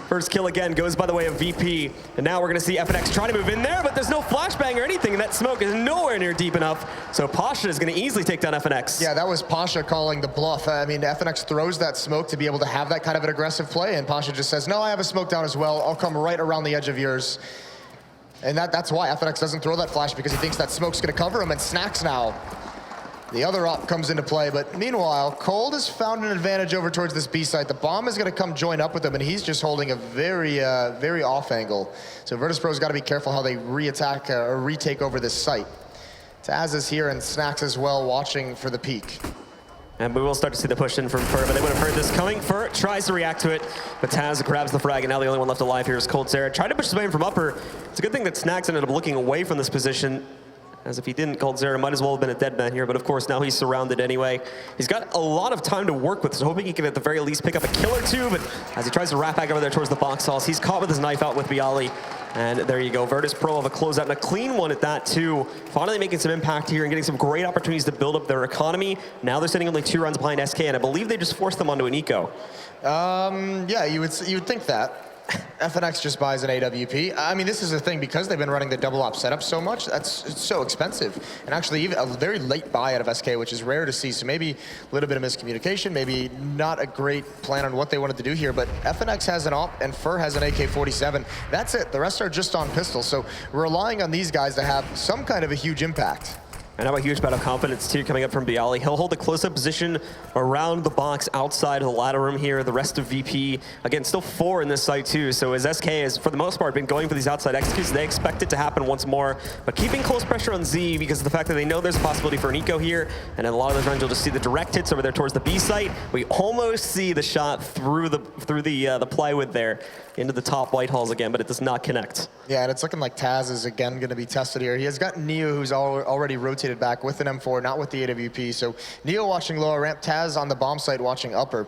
First kill again goes by the way of VP. And now we're going to see FNX trying to move in there, but there's no flashbang or anything, and that smoke is nowhere near deep enough. So Pasha is going to easily take down FNX.
Yeah, that was Pasha calling the bluff. I mean, FNX throws that smoke to be able to have that kind of an aggressive play, and Pasha just says, no, I have a smoke down as well. I'll come right around the edge of yours. And that's why FNX doesn't throw that flash, because he thinks that smoke's going to cover him, and Snacks now. The other op comes into play, but meanwhile, Cold has found an advantage over towards this B site. The bomb is going to come join up with him, and he's just holding a very, very off angle. So Virtus.Pro's got to be careful how they re-attack or retake over this site. Taz is here, and Snacks as well, watching for the peak.
And we will start to see the push in from Fur, but they would have heard this coming. Fur tries to react to it, but Taz grabs the frag, and now the only one left alive here is Cold Sarah. Tried to push his way in from upper. It's a good thing that Snacks ended up looking away from this position, as if he didn't, Cold Zera might as well have been a dead man here, but of course now he's surrounded anyway. He's got a lot of time to work with, so hoping he can at the very least pick up a kill or 2, but as he tries to wrap back over there towards the box halls, he's caught with his knife out with Bialy. And there you go, Virtus.Pro have a closeout and a clean one at that too. Finally making some impact here and getting some great opportunities to build up their economy. Now they're sitting only 2 runs behind SK, and I believe they just forced them onto an eco.
Yeah, you would think that. FNX just buys an AWP. I mean, this is the thing, because they've been running the double op setup so much, it's so expensive. And actually, even a very late buy out of SK, which is rare to see. So maybe a little bit of miscommunication, maybe not a great plan on what they wanted to do here. But FNX has an op, and Fur has an AK-47. That's it. The rest are just on pistols. So we're relying on these guys to have some kind of a huge impact.
And how a huge bout of confidence, too, coming up from Bialy. He'll hold a close-up position around the box outside of the ladder room here. The rest of VP, again, still 4 in this site, too. So as SK has, for the most part, been going for these outside executes, they expect it to happen once more. But keeping close pressure on Z because of the fact that they know there's a possibility for an eco here. And in a lot of those runs, you'll just see the direct hits over there towards the B site. We almost see the shot through the plywood there into the top white halls again, but it does not connect.
Yeah, and it's looking like Taz is again going to be tested here. He has got Neo, who's already rotated back with an M4, not with the AWP. So Neo watching lower ramp, Taz on the bomb site watching upper.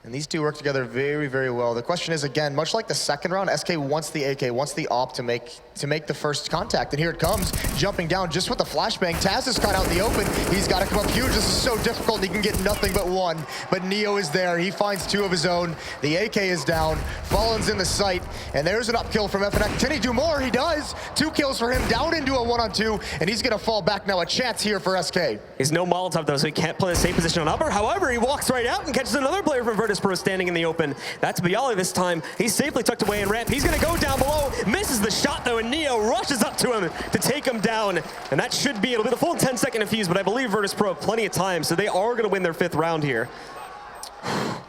And these two work together very, very well. The question is, again, much like the second round, SK wants the AK, wants the op to make the first contact. And here it comes, jumping down just with the flashbang. Taz is caught out in the open. He's got to come up huge. This is so difficult. He can get nothing but one. But Neo is there. He finds two of his own. The AK is down. Fallen's in the sight. And there's an up kill from FNX. Can he do more? He does. 2 kills for him, down into a 1-on-2. And he's going to fall back now. A chance here for SK.
He's no Molotov, though, so he can't play the same position on upper. However, he walks right out and catches another player from Virtus.Pro standing in the open. That's Bialy this time. He's safely tucked away in ramp. He's going to go down below. Misses the shot, though, and Neo rushes up to him to take him down. And that should be, it'll be the full 10-second defuse, but I believe Virtus.Pro have plenty of time, so they are going to win their 5th round here.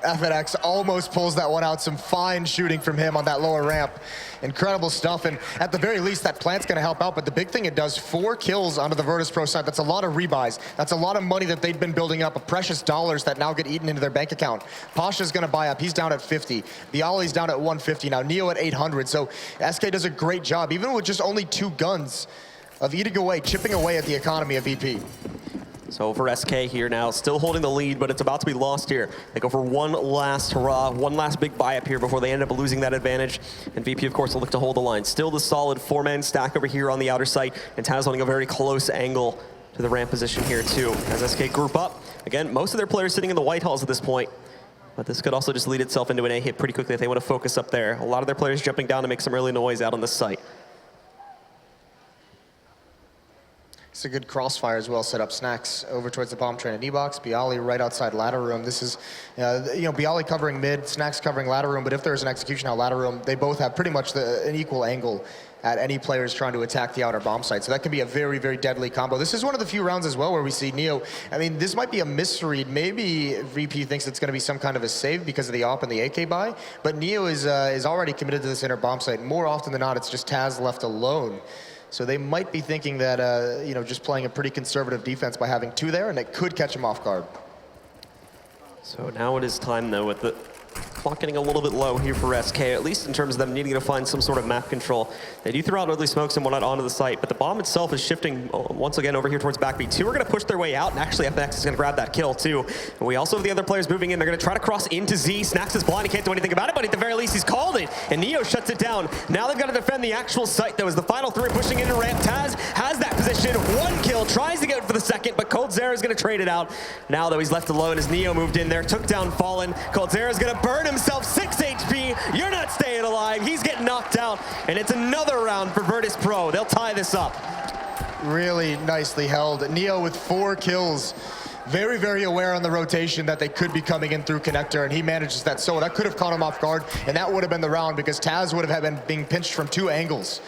FNX almost pulls that one out. Some fine shooting from him on that lower ramp. Incredible stuff, and at the very least, that plant's gonna help out, but the big thing it does, 4 kills onto the Virtus.Pro side. That's a lot of rebuys. That's a lot of money that they've been building up, of precious dollars that now get eaten into their bank account. Pasha's gonna buy up. He's down at 50. Bialy's down at 150 now. Neo at 800, so SK does a great job, even with just only 2 guns, of eating away, chipping away at the economy of VP.
So for SK here now, still holding the lead, but it's about to be lost here. They go for one last hurrah, one last big buy up here before they end up losing that advantage. And VP, of course, will look to hold the line. Still the solid 4-man stack over here on the outer site, and Taz holding a very close angle to the ramp position here too. As SK group up, again, most of their players sitting in the white halls at this point. But this could also just lead itself into an A hit pretty quickly if they want to focus up there. A lot of their players jumping down to make some early noise out on the site.
It's a good crossfire as well, set up. Snacks over towards the bomb train at E-box. Bialy right outside ladder room. This is, Bialy covering mid, Snacks covering ladder room, but if there's an execution out ladder room, they both have pretty much an equal angle at any players trying to attack the outer bomb site. So that can be a very, very deadly combo. This is one of the few rounds as well where we see Neo. I mean, this might be a misread. Maybe VP thinks it's going to be some kind of a save because of the op and the AK buy, but Neo is already committed to this inner bomb site. More often than not, it's just Taz left alone. So they might be thinking that, just playing a pretty conservative defense by having 2 there, and it could catch them off guard.
So now it is time, though, with the clock getting a little bit low here for SK, at least in terms of them needing to find some sort of map control. They do throw out early smokes and whatnot onto the site, but the bomb itself is shifting once again over here towards back B2. We're going to push their way out, and actually FNX is going to grab that kill, too. And we also have the other players moving in. They're going to try to cross into Z. Snacks is blind. He can't do anything about it, but at the very least, he's called it, and Neo shuts it down. Now they've got to defend the actual site, though, as the final 3 pushing into ramp. Taz has that position. 1 kill, tries to get for the second, but Coldzera is going to trade it out. Now, though, he's left alone as Neo moved in there, took down Fallen. Coldzera is going to burn himself 6 HP. You're not staying alive. He's getting knocked out, and it's another round for Virtus.Pro. They'll tie this up.
Really nicely held. Neo with 4 kills. Very, very aware on the rotation that they could be coming in through connector, and he manages that. So that could have caught him off guard, and that would have been the round because Taz would have been being pinched from 2 angles.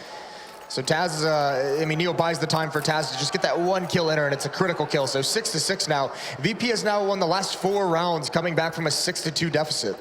So Taz, Neo buys the time for Taz to just get that 1 kill in her, and it's a critical kill. So 6-6 now. VP has now won the last 4 rounds, coming back from a 6-2 deficit.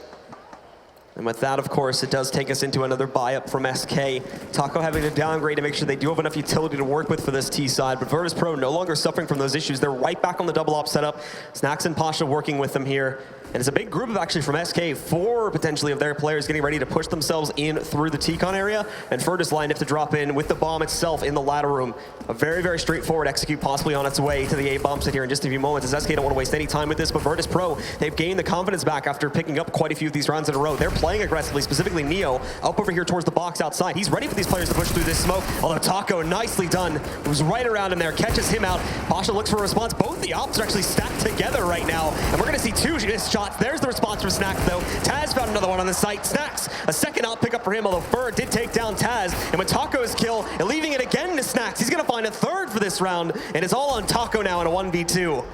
And with that, of course, it does take us into another buy-up from SK. Taco having to downgrade to make sure they do have enough utility to work with for this T side, but Virtus.Pro no longer suffering from those issues. They're right back on the double op setup. Snacks and Pasha working with them here. And it's a big group of actually from SK, 4 potentially of their players getting ready to push themselves in through the T-con area, and Virtus lined up to drop in with the bomb itself in the ladder room. A very, very straightforward execute, possibly on its way to the A bomb site here in just a few moments, as SK don't want to waste any time with this, but Virtus.Pro, they've gained the confidence back after picking up quite a few of these rounds in a row. They're playing aggressively, specifically Neo, up over here towards the box outside. He's ready for these players to push through this smoke, although Taco, nicely done, moves right around him there, catches him out. Pasha looks for a response. Both the ops are actually stacked together right now, and we're going to see 2 shots. There's the response from Snacks, though. Taz found another one on the site. Snacks, a second out pickup for him, although Fur did take down Taz. And with Taco's kill, and leaving it again to Snacks, he's going to find a 3rd for this round, and it's all on Taco now in a 1v2.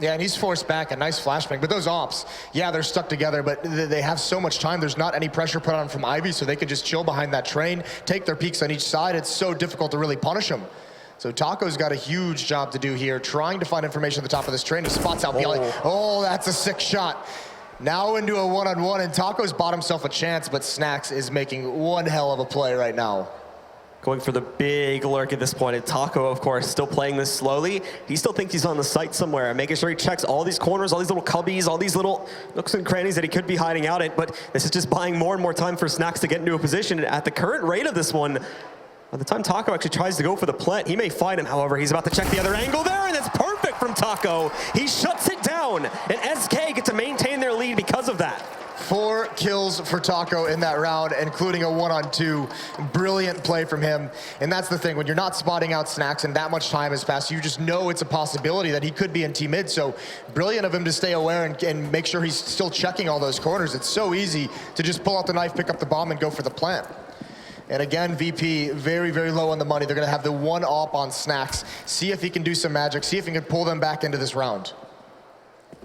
Yeah, and he's forced back, a nice flashbang. But those ops, yeah, they're stuck together, but they have so much time. There's not any pressure put on them from Ivy, so they can just chill behind that train, take their peeks on each side. It's so difficult to really punish them. So Taco's got a huge job to do here, trying to find information at the top of this train. He spots out Bialy. Oh, that's a sick shot. Now into a one-on-one, and Taco's bought himself a chance, but Snacks is making one hell of a play right now.
Going for the big lurk at this point. And Taco, of course, still playing this slowly. He still thinks he's on the site somewhere, making sure he checks all these corners, all these little cubbies, all these little nooks and crannies that he could be hiding out in. But this is just buying more and more time for Snacks to get into a position. At the current rate of this one, by the time Taco actually tries to go for the plant, he may fight him. However, he's about to check the other angle there, and it's perfect from Taco. He shuts it down. down, and SK get to maintain their lead because of that.
4 kills for Taco in that round, including a 1-on-2. Brilliant play from him. And that's the thing, when you're not spotting out Snacks and that much time has passed, you just know it's a possibility that he could be in T-mid. So brilliant of him to stay aware and make sure he's still checking all those corners. It's so easy to just pull out the knife, pick up the bomb, and go for the plant. And again, VP, very, very low on the money. They're going to have the 1-op on Snacks. See if he can do some magic. See if he can pull them back into this round.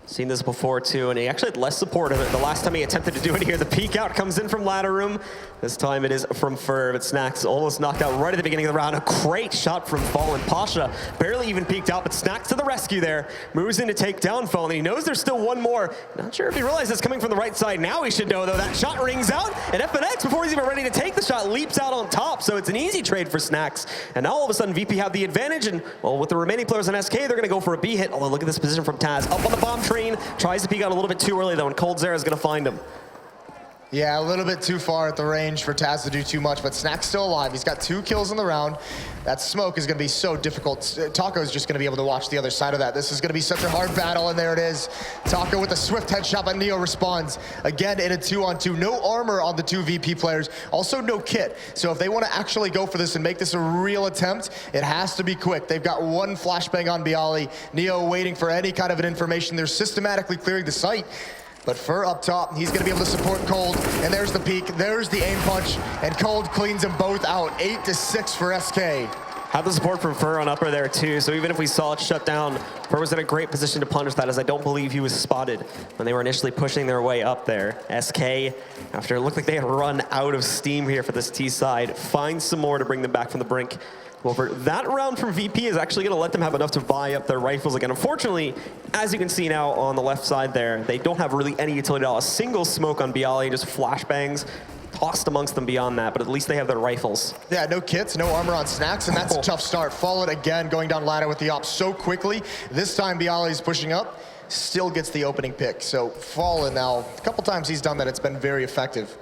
Seen this before too, and he actually had less support of it. The last time he attempted to do it here, the peek out comes in from ladder room. This time it is from Fur, but Snacks almost knocked out right at the beginning of the round. A great shot from Fallen. Pasha barely even peeked out, but Snacks to the rescue there. Moves in to take down Fallen. He knows there's still one more. Not sure if he realizes it's coming from the right side. Now he should know, though. That shot rings out, and FNX, before he's even ready to take the shot, leaps out on top. So it's an easy trade for Snacks. And now all of a sudden VP have the advantage, and well, with the remaining players on SK, they're going to go for a B hit. Although look at this position from Taz. Up on the bomb train. Tries to peek out a little bit too early, though, and Cold Zera is going to find him.
Yeah, a little bit too far at the range for Taz to do too much, but Snack's still alive. He's got 2 kills in the round. That smoke is going to be so difficult. Taco's just going to be able to watch the other side of that. This is going to be such a hard battle, and there it is. Taco with a swift headshot, but Neo responds. Again, in a 2-on-2. No armor on the 2 VP players. Also, no kit. So if they want to actually go for this and make this a real attempt, it has to be quick. They've got 1 flashbang on Bialy. Neo waiting for any kind of an information. They're systematically clearing the site. But Fur up top, he's gonna be able to support Cold, and there's the peek, there's the aim punch, and Cold cleans them both out. 8-6 for SK.
Have the support from Fur on upper there too, so even if we saw it shut down, Fur was in a great position to punish that, as I don't believe he was spotted when they were initially pushing their way up there. SK, after it looked like they had run out of steam here for this T side, finds some more to bring them back from the brink. Well, for that round from VP is actually going to let them have enough to buy up their rifles again. Unfortunately, as you can see now on the left side there, they don't have really any utility at all. A single smoke on Bialy, just flashbangs tossed amongst them beyond that, but at least they have their rifles.
Yeah, no kits, no armor on Snacks, and that's a tough start. Fallen again, going down ladder with the op so quickly. This time Bialy's pushing up, still gets the opening pick. So Fallen now, a couple times he's done that, it's been very effective.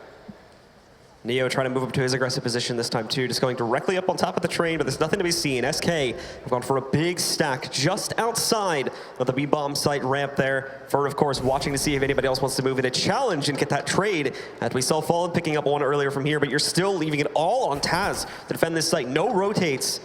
Neo trying to move up to his aggressive position this time too, just going directly up on top of the train, but there's nothing to be seen. SK have gone for a big stack just outside of the B-bomb site ramp there. Fur, of course, watching to see if anybody else wants to move in a challenge and get that trade. As we saw Fallen picking up one earlier from here, but you're still leaving it all on Taz to defend this site. No rotates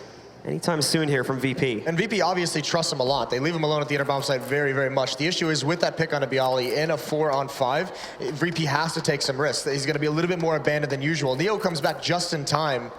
anytime soon here from VP.
And VP obviously trusts him a lot. They leave him alone at the inner bomb site very, very much. The issue is with that pick on a Bialy in a 4-on-5, VP has to take some risks. He's going to be a little bit more abandoned than usual. Neo comes back just in time.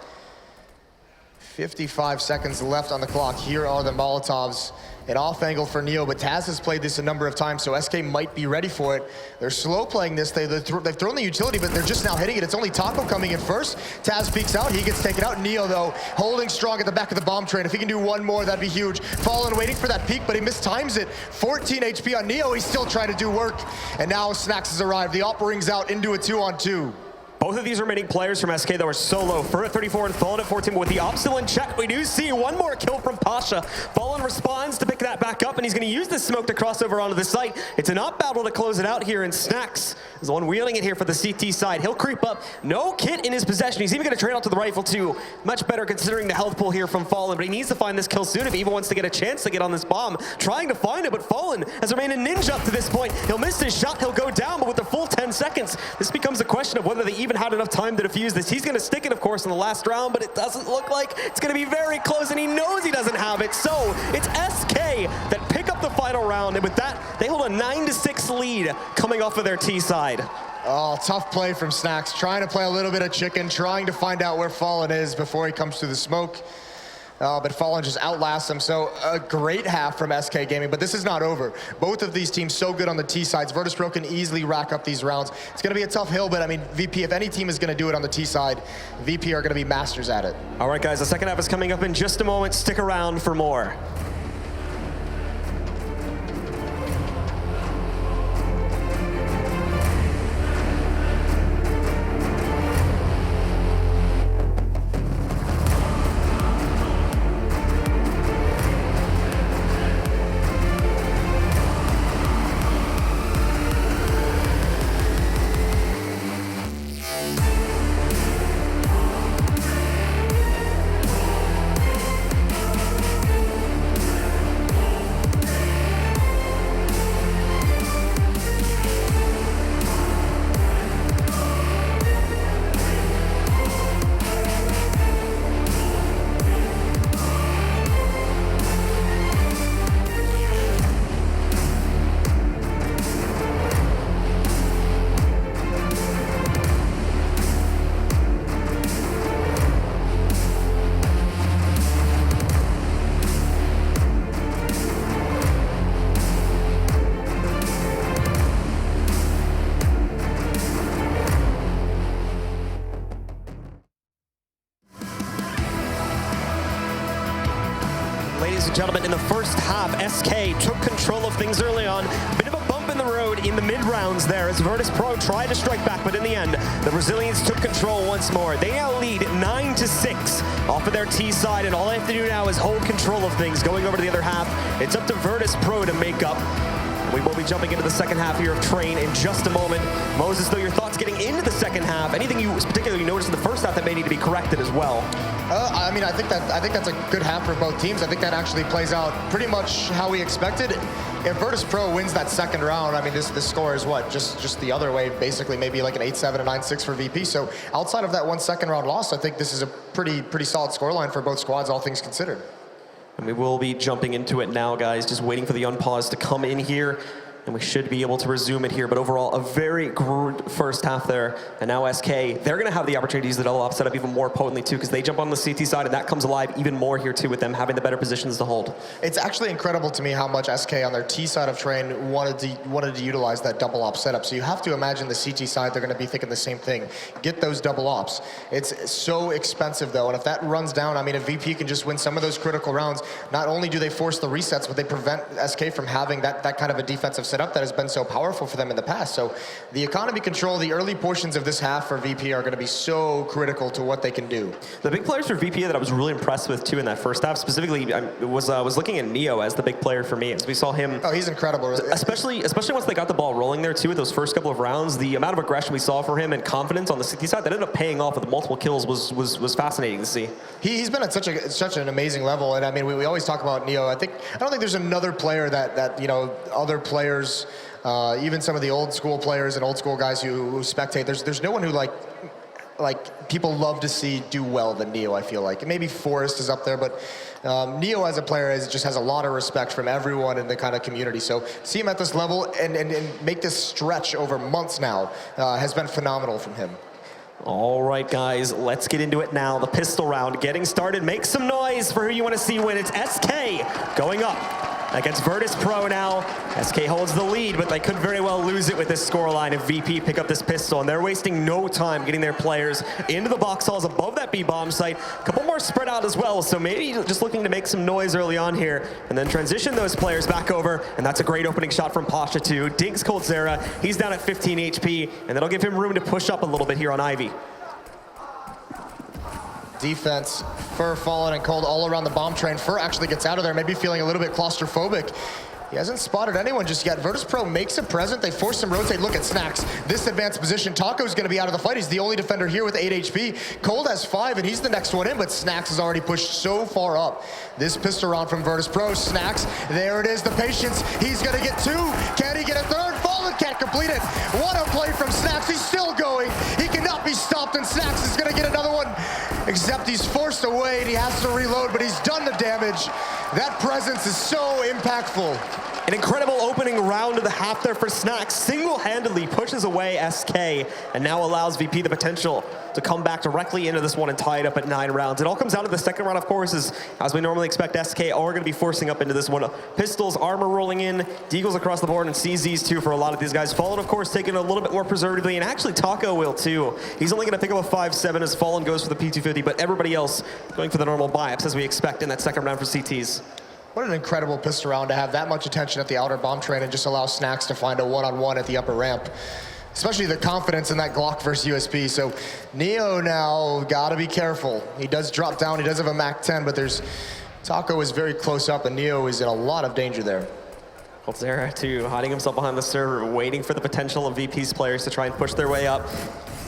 55 seconds left on the clock. Here are the Molotovs. An off angle for Neo, but Taz has played this a number of times, so SK might be ready for it. They're slow playing this. They've thrown the utility, but they're just now hitting it. It's only Taco coming in first. Taz peeks out. He gets taken out. Neo, though, holding strong at the back of the bomb train. If he can do one more, that'd be huge. Fallen waiting for that peek, but he mistimes it. 14 HP on Neo. He's still trying to do work. And now Snacks has arrived. The op rings out into a 2-on-2.
Both of these remaining players from SK that were solo, Fur at 34 and Fallen at 14, but with the op still in check, we do see one more kill from Pasha. Fallen responds to pick that back up, and he's going to use this smoke to cross over onto the site. It's an op battle to close it out here, and Snacks is the one wheeling it here for the CT side. He'll creep up, no kit in his possession. He's even going to trade out to the rifle too. Much better considering the health pool here from Fallen, but he needs to find this kill soon if he even wants to get a chance to get on this bomb. Trying to find it, but Fallen has remained a ninja up to this point. He'll miss his shot, he'll go down, but with the full 10 seconds, this becomes a question of whether they even had enough time to defuse this. He's going to stick it, of course, in the last round, but it doesn't look like it's going to be very close, and he knows he doesn't have it. So it's SK that pick up the final round, and with that, they hold a 9-6 lead coming off of their T side.
Oh, tough play from Snacks. Trying to play a little bit of chicken, trying to find out where Fallen is before he comes through the smoke. But Fallen just outlasts them. So a great half from SK Gaming, but this is not over. Both of these teams so good on the T sides. Virtus.Pro can easily rack up these rounds. It's going to be a tough hill, but I mean, VP, if any team is going to do it on the T side, VP are going to be masters at it.
All right, guys, the second half is coming up in just a moment. Stick around for more. ladies and gentlemen, in the first half, SK took control of things early on. Bit of a bump in the road in the mid-rounds there as Virtus.Pro tried to strike back, but in the end, the Brazilians took control once more. They now lead 9-6 off of their T side, and all they have to do now is hold control of things. Going over to the other half, it's up to Virtus.Pro to make up. We will be jumping into the second half here of Train in just a moment. Moses, though, your thoughts getting into the second half? Anything you particularly noticed in the first half that may need to be corrected as well?
I mean, I think that's a good half for both teams. I think that actually plays out pretty much how we expected. If Virtus.Pro wins that second round, I mean, this score is what? Just the other way, basically, maybe like an 8-7, a 9-6 for VP. So outside of that one second round loss, I think this is a pretty solid scoreline for both squads, all things considered.
And we will be jumping into it now, guys, just waiting for the unpause to come in here, and we should be able to resume it here. But overall, a very good first half there. And now SK, they're going to have the opportunities that will set up even more potently, too, because they jump on the CT side, and that comes alive even more here, too, with them having the better positions to hold.
It's actually incredible to me how much SK on their T side of Train wanted to utilize that double op setup. So you have to imagine the CT side, they're going to be thinking the same thing. Get those double ops. It's so expensive, though, and if that runs down, I mean, if VP can just win some of those critical rounds, not only do they force the resets, but they prevent SK from having that kind of a defensive setup that has been so powerful for them in the past. So the economy control, the early portions of this half for VP are going to be so critical to what they can do.
The big players for VP that I was really impressed with too in that first half, specifically, I was looking at Neo as the big player for me, as we saw him.
Oh, he's incredible.
Especially once they got the ball rolling there too with those first couple of rounds, the amount of aggression we saw for him and confidence on the CT side that ended up paying off with multiple kills was fascinating to see.
He's been at such an amazing level, and I mean, we always talk about Neo. I don't think there's another player that you know, other players, even some of the old school players and old school guys who spectate, there's no one who like people love to see do well than Neo, I feel like. Maybe Forrest is up there, but Neo as a player just has a lot of respect from everyone in the kind of community. So see him at this level and make this stretch over months now has been phenomenal from him.
All right, guys, let's get into it now. The pistol round getting started. Make some noise for who you want to see win. It's SK going up against Virtus.Pro now. SK holds the lead, but they could very well lose it with this scoreline if VP pick up this pistol, and they're wasting no time getting their players into the box halls above that B-bomb site. A couple more spread out as well, so maybe just looking to make some noise early on here, and then transition those players back over, and that's a great opening shot from Pasha too. Dinks Coldzera, he's down at 15 HP, and that'll give him room to push up a little bit here on Ivy.
Defense, Fur fallen and cold all around the bomb train. Fur actually gets out of there, maybe feeling a little bit claustrophobic. He hasn't spotted anyone just yet. Virtus.Pro makes it present. They force him rotate. Look at Snacks. This advanced position. Taco's going to be out of the fight. He's the only defender here with 8 HP. Cold has 5, and he's the next one in, but Snacks has already pushed so far up. This pistol round from Virtus.Pro. Snacks, there it is, the patience. He's going to get 2. Can he get a third? Fallen can't complete it. What a play from Snacks. He's still going. He cannot be stopped, and Snacks is going to get another one. Except he's forced away, and he has to reload, but he's done the damage. That presence is so impactful.
An incredible opening round of the half there for Snacks. Single-handedly pushes away SK and now allows VP the potential to come back directly into this one and tie it up at 9 rounds. It all comes down to the second round, of course, as we normally expect. SK are going to be forcing up into this one. Pistols, armor rolling in, Deagles across the board, and CZs too for a lot of these guys. Fallen, of course, taking a little bit more preservatively, and actually Taco will too. He's only going to pick up a 5-7 as Fallen goes for the P250, but everybody else going for the normal buy-ups as we expect in that second round for CTs.
What an incredible pistol round to have that much attention at the outer bomb train and just allow Snacks to find a one-on-one at the upper ramp. Especially the confidence in that Glock versus USP. So Neo now gotta be careful. He does drop down, he does have a MAC-10, but Taco is very close up and Neo is in a lot of danger there.
Coldzera too, hiding himself behind the server, waiting for the potential of VP's players to try and push their way up.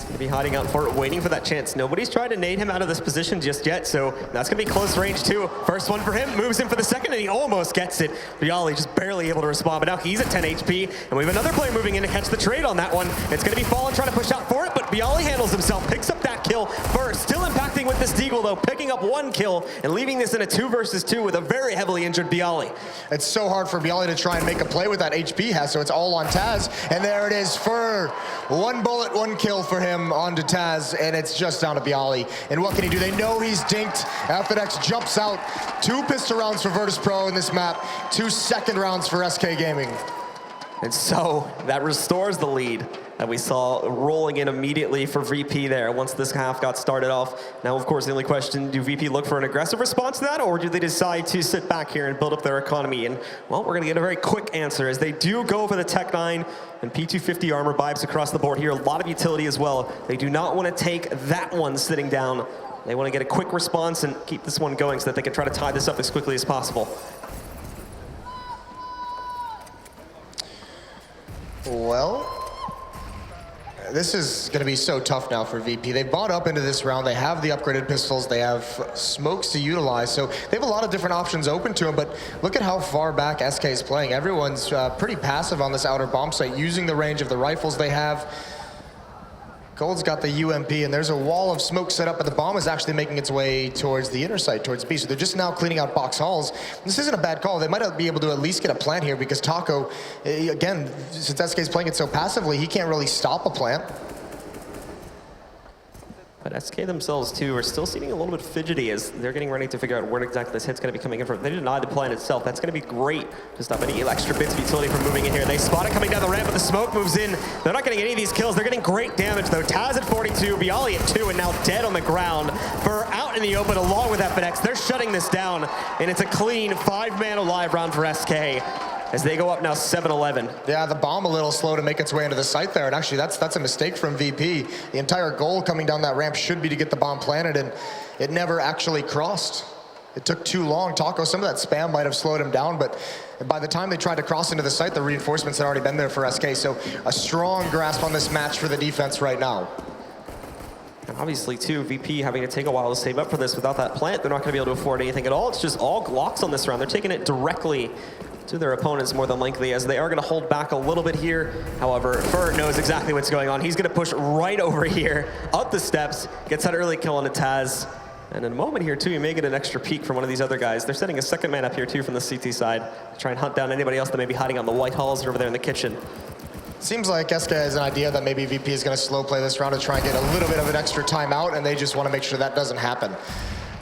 Gonna be hiding out for it, waiting for that chance. Nobody's tried to nade him out of this position just yet, so that's gonna be close range too. First one for him, moves in for the second, and he almost gets it. Bialy just barely able to respond, but now he's at 10 HP, and we have another player moving in to catch the trade on that one. It's gonna be Fallen trying to push out for it, but Bialy handles himself, picks up that kill first. Still impacting with this Deagle though, picking up 1 kill, and leaving this in a 2 versus 2 with a very heavily injured Bialy.
It's so hard for Bialy to try and make a play with that HP he has, so it's all on Taz, and there it is, Fur. 1 bullet, 1 kill for him onto Taz. And it's just down to Bialy. And what can he do? They know he's dinked. FNX jumps out. 2 pistol rounds for Virtus.Pro in this map. 2 second rounds for SK Gaming.
And so that restores the lead that we saw rolling in immediately for VP there once this half got started off. Now, of course, the only question, do VP look for an aggressive response to that, or do they decide to sit back here and build up their economy? And, well, we're going to get a very quick answer as they do go for the Tech 9 and P250 armor vibes across the board here. A lot of utility as well. They do not want to take that one sitting down. They want to get a quick response and keep this one going so that they can try to tie this up as quickly as possible.
Well, this is going to be so tough now for VP. They bought up into this round. They have the upgraded pistols. They have smokes to utilize. So they have a lot of different options open to them. But look at how far back SK is playing. Everyone's pretty passive on this outer bomb site, using the range of the rifles they have. Cold's got the UMP, and there's a wall of smoke set up, but the bomb is actually making its way towards the inner site, towards B. So they're just now cleaning out box halls. This isn't a bad call. They might be able to at least get a plant here because Taco, again, since SK's playing it so passively, he can't really stop a plant.
But SK themselves, too, are still seeming a little bit fidgety as they're getting ready to figure out where exactly this hit's going to be coming in from. They deny the plant itself. That's going to be great to stop any extra bits of utility from moving in here. They spot it coming down the ramp, but the smoke moves in. They're not getting any of these kills. They're getting great damage, though. Taz at 42, Bialy at 2, and now dead on the ground. For out in the open, along with FNX, they're shutting this down, and it's a clean 5-man alive round for SK. As they go up now 7-11.
Yeah, the bomb a little slow to make its way into the site there, and actually that's a mistake from VP. The entire goal coming down that ramp should be to get the bomb planted, and it never actually crossed. It took too long. Taco, some of that spam might have slowed him down, but by the time they tried to cross into the site, the reinforcements had already been there for SK, so a strong grasp on this match for the defense right now.
And obviously, too, VP having to take a while to save up for this. Without that plant, they're not going to be able to afford anything at all. It's just all Glocks on this round. They're taking it directly to their opponents more than likely, as they are going to hold back a little bit here. However, Fur knows exactly what's going on. He's going to push right over here, up the steps, gets that early kill on a Taz. And in a moment here, too, you may get an extra peek from one of these other guys. They're setting a second man up here, too, from the CT side to try and hunt down anybody else that may be hiding on the white halls or over there in the kitchen.
Seems like SK has an idea that maybe VP is going to slow play this round to try and get a little bit of an extra timeout, and they just want to make sure that doesn't happen.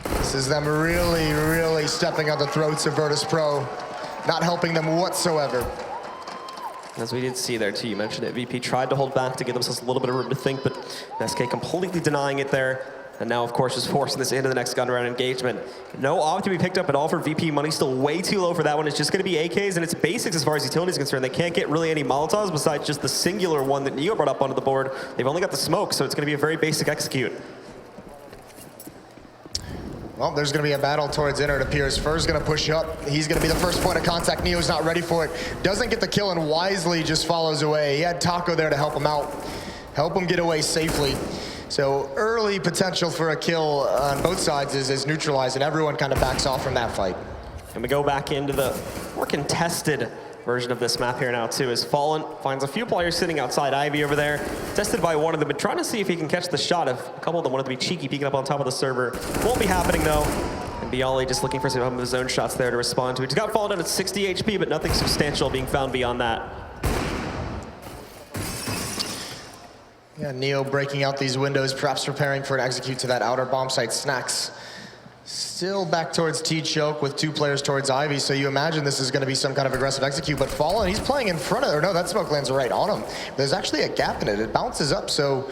This is them really, really stepping on the throats of Virtus.Pro, not helping them whatsoever.
As we did see there, too, you mentioned it, VP tried to hold back to give themselves a little bit of room to think, but SK completely denying it there. And now, of course, is forcing this into the next gun round engagement. No op to be picked up at all for VP. Money still way too low for that one. It's just going to be AKs, and it's basics as far as utility is concerned. They can't get really any Molotovs besides just the singular one that Neo brought up onto the board. They've only got the smoke, so it's going to be a very basic execute.
Well, there's going to be a battle towards inner, it appears. Fur's going to push up. He's going to be the first point of contact. Neo's not ready for it. Doesn't get the kill and wisely just follows away. He had Taco there to help him out, help him get away safely. So early potential for a kill on both sides is neutralized, and everyone kind of backs off from that fight.
And we go back into the more contested version of this map here now, too, as Fallen finds a few players sitting outside Ivy over there, tested by one of them, but trying to see if he can catch the shot of a couple of them wanted to be cheeky, peeking up on top of the server. Won't be happening, though. And Bialy just looking for some of his own shots there to respond to it. He's got Fallen down at 60 HP, but nothing substantial being found beyond that.
Yeah, Neo breaking out these windows, perhaps preparing for an execute to that outer bomb site. Snacks still back towards T-Choke with 2 players towards Ivy, so you imagine this is going to be some kind of aggressive execute, but Fallen, he's playing in front of, or no, that smoke lands right on him. There's actually a gap in it. It bounces up, so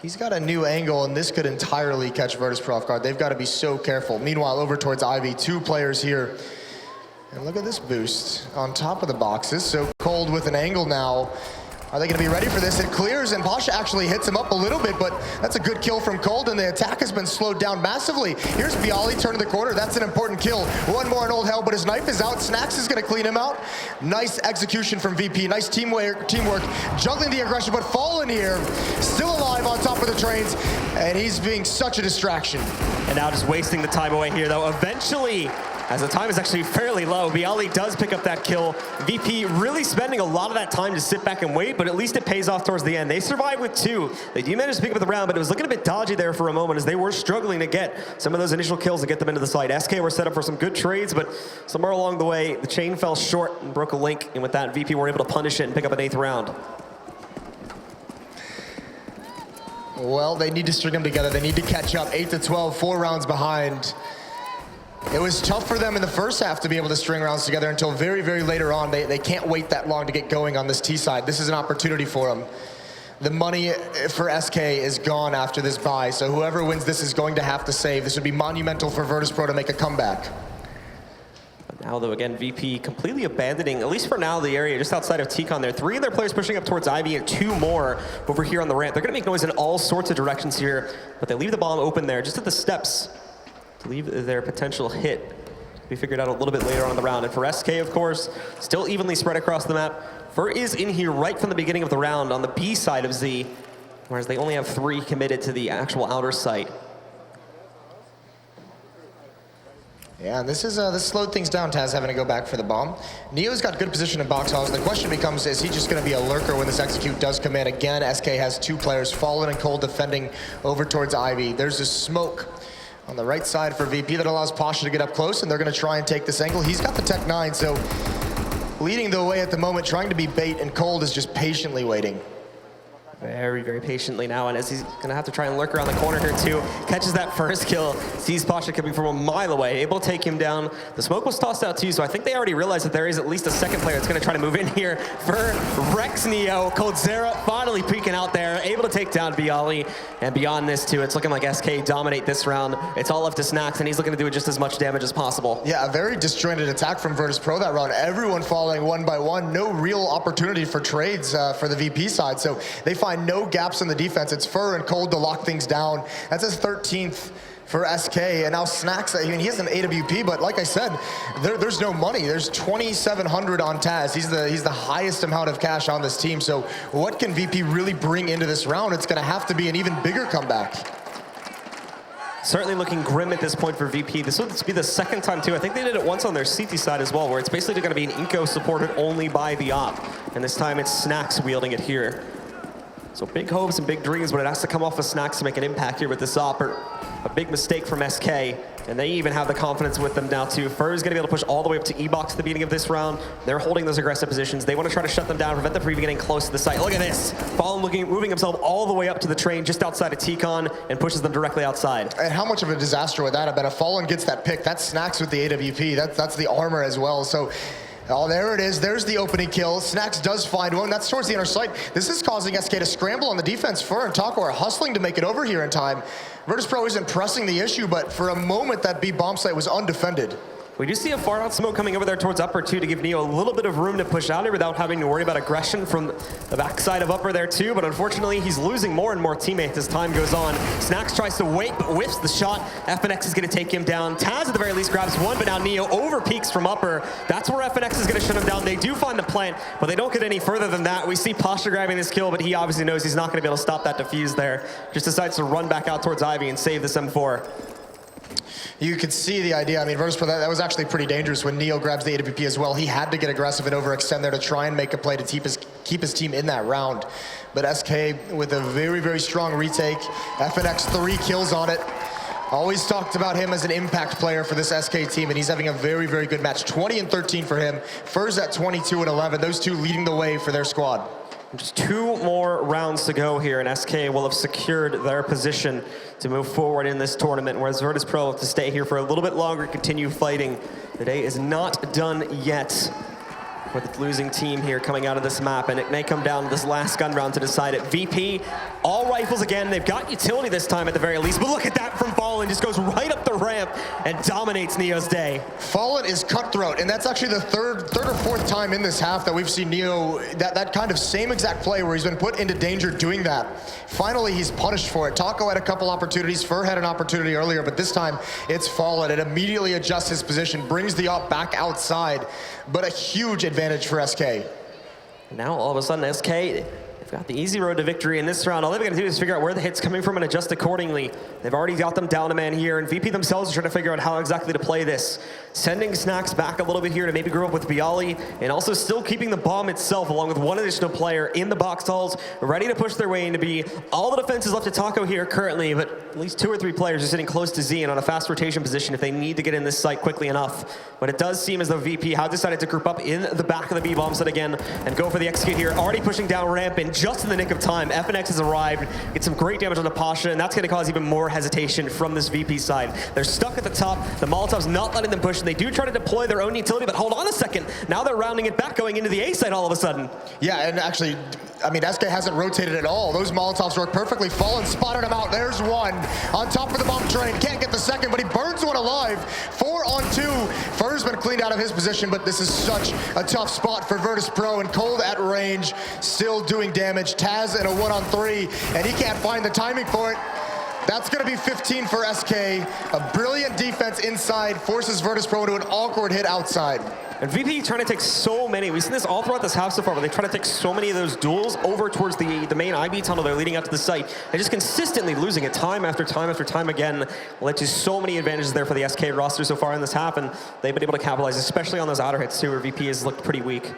he's got a new angle, and this could entirely catch Virtus.Pro off guard. They've got to be so careful. Meanwhile, over towards Ivy, 2 players here. And look at this boost on top of the boxes. So Cold with an angle now. Are they going to be ready for this? It clears, and Pasha actually hits him up a little bit, but that's a good kill from Cold, and the attack has been slowed down massively. Here's Bialy turning the corner. That's an important kill. One more in Old Hell, but his knife is out. Snacks is going to clean him out. Nice execution from VP. Nice teamwork, juggling the aggression, but Fallen here, still alive on top of the trains, and he's being such a distraction.
And now just wasting the time away here, though. Eventually, as the time is actually fairly low, Bialy does pick up that kill. VP really spending a lot of that time to sit back and wait, but at least it pays off towards the end. They survive with 2. They do manage to pick up the round, but it was looking a bit dodgy there for a moment as they were struggling to get some of those initial kills to get them into the site. SK were set up for some good trades, but somewhere along the way, the chain fell short and broke a link, and with that, VP were able to punish it and pick up an 8th round.
Well, they need to string them together. They need to catch up. 8-12, 4 rounds behind. It was tough for them in the first half to be able to string rounds together until very, very later on. They can't wait that long to get going on this T side. This is an opportunity for them. The money for SK is gone after this bye, so whoever wins this is going to have to save. This would be monumental for Virtus.Pro to make a comeback.
Now, though, again, VP completely abandoning, at least for now, the area just outside of T-Con there. 3 of their players pushing up towards Ivy and 2 more over here on the ramp. They're going to make noise in all sorts of directions here, but they leave the bomb open there just at the steps to leave their potential hit. We figured out a little bit later on in the round. And for SK, of course, still evenly spread across the map. Fur is in here right from the beginning of the round on the B side of Z, whereas they only have 3 committed to the actual outer site.
Yeah, and this slowed things down, Taz having to go back for the bomb. Neo's got good position in box halls. The question becomes, is he just going to be a lurker when this execute does come in? Again, SK has 2 players, Fallen and Cole, defending over towards Ivy. There's a smoke on the right side for VP that allows Pasha to get up close, and they're going to try and take this angle. He's got the Tech 9, so leading the way at the moment, trying to be bait, and Cold is just patiently waiting.
Very, very patiently now, and as he's going to have to try and lurk around the corner here too, catches that first kill, sees Pasha coming from a mile away, able to take him down. The smoke was tossed out too, so I think they already realized that there is at least a second player that's going to try to move in here for Rex Neo. Coldzera finally peeking out there, able to take down Bialy, and beyond this too, it's looking like SK dominate this round. It's all left to Snacks, and he's looking to do just as much damage as possible.
Yeah, a very disjointed attack from Virtus.Pro that round. Everyone falling one by one, no real opportunity for trades for the VP side, so they find no gaps in the defense. It's Fur and Cold to lock things down. That's his 13th for SK, and now Snacks, I mean, he has an AWP, but like I said, there's no money. There's 2,700 on Taz. He's the highest amount of cash on this team, so what can VP really bring into this round? It's gonna have to be an even bigger comeback.
Certainly looking grim at this point for VP. This would be the second time too. I think they did it once on their CT side as well, where it's basically gonna be an Inco supported only by the op, and this time it's Snacks wielding it here. So big hopes and big dreams, but it has to come off of Snacks to make an impact here with this op. A big mistake from SK, and they even have the confidence with them now too. Fur is going to be able to push all the way up to E-Box at the beginning of this round. They're holding those aggressive positions. They want to try to shut them down, prevent them from even getting close to the site. Look at this. Fallen moving himself all the way up to the train just outside of T-Con and pushes them directly outside.
And how much of a disaster would that have been? If Fallen gets that pick, that's Snacks with the AWP. That's the armor as well. So. Oh, there it is. There's the opening kill. Snacks does find one. That's towards the inner site. This is causing SK to scramble on the defense. Fur and Taco are hustling to make it over here in time. Virtus.Pro isn't pressing the issue, but for a moment, that B bomb site was undefended.
We do see a far out smoke coming over there towards upper too to give Neo a little bit of room to push out here without having to worry about aggression from the backside of upper there too, but unfortunately he's losing more and more teammates as time goes on. Snacks tries to wait but whiffs the shot. FNX is going to take him down. Taz at the very least grabs one, but now Neo over peaks from upper. That's where FNX is going to shut him down. They do find the plant, but they don't get any further than that. We see Pasha grabbing this kill, but he obviously knows he's not going to be able to stop that defuse there. Just decides to run back out towards Ivy and save this M4.
You could see the idea. I mean, Virtus.Pro, that was actually pretty dangerous when Neo grabs the AWP as well. He had to get aggressive and overextend there to try and make a play to keep his team in that round. But SK with a very, very strong retake. FNX 3 kills on it. Always talked about him as an impact player for this SK team, and he's having a very, very good match. 20 and 13 for him. Fur's at 22 and 11. Those two leading the way for their squad.
Just 2 more rounds to go here, and SK will have secured their position to move forward in this tournament, whereas Virtus.Pro have to stay here for a little bit longer, continue fighting. The day is not done yet for the losing team here coming out of this map, and it may come down to this last gun round to decide it. VP, all rifles again. They've got utility this time at the very least, but look at that from Fallen. Just goes right up the ramp and dominates Neo's day.
Fallen is cutthroat, and that's actually the third or fourth time in this half that we've seen Neo, that kind of same exact play where he's been put into danger doing that. Finally, he's punished for it. Taco had a couple opportunities, Fur had an opportunity earlier, but this time it's Fallen. It immediately adjusts his position, brings the op back outside, but a huge advantage for SK.
Now all of a sudden SK, they've got the easy road to victory in this round. All they've got to do is figure out where the hit's coming from and adjust accordingly. They've already got them down a man here, and VP themselves are trying to figure out how exactly to play this. sending Snacks back a little bit here to maybe grow up with Bialy, and also still keeping the bomb itself along with one additional player in the box halls, ready to push their way into B. All the defense is left to Taco here currently, but at least 2 or 3 players are sitting close to Z and on a fast rotation position if they need to get in this site quickly enough. But it does seem as though VP have decided to group up in the back of the B-bomb set again and go for the execute here. Already pushing down ramp, and just in the nick of time, FNX has arrived, get some great damage on the Pasha, and that's going to cause even more hesitation from this VP side. They're stuck at the top. The Molotov's not letting them push, and they do try to deploy their own utility, but hold on a second. Now they're rounding it back, going into the A side all of a sudden.
Yeah, and actually, I mean, SK hasn't rotated at all. Those Molotovs work perfectly. Fallen spotted him out. There's one. On top of the bomb train. Can't get the second, but he burns one alive. 4 on 2. Fur's been cleaned out of his position, but this is such a tough spot for Virtus.Pro, and Cold at range, still doing damage. Taz in a 1 on 3, and he can't find the timing for it. That's going to be 15 for SK. A brilliant defense inside forces Virtus.Pro into an awkward hit outside.
And VP trying to take so many, we've seen this all throughout this half so far, where they try to take so many of those duels over towards the main IB tunnel they're leading out to the site, and just consistently losing it time after time after time again. Led to so many advantages there for the SK roster so far in this half, and they've been able to capitalize, especially on those outer hits too, where VP has looked pretty weak.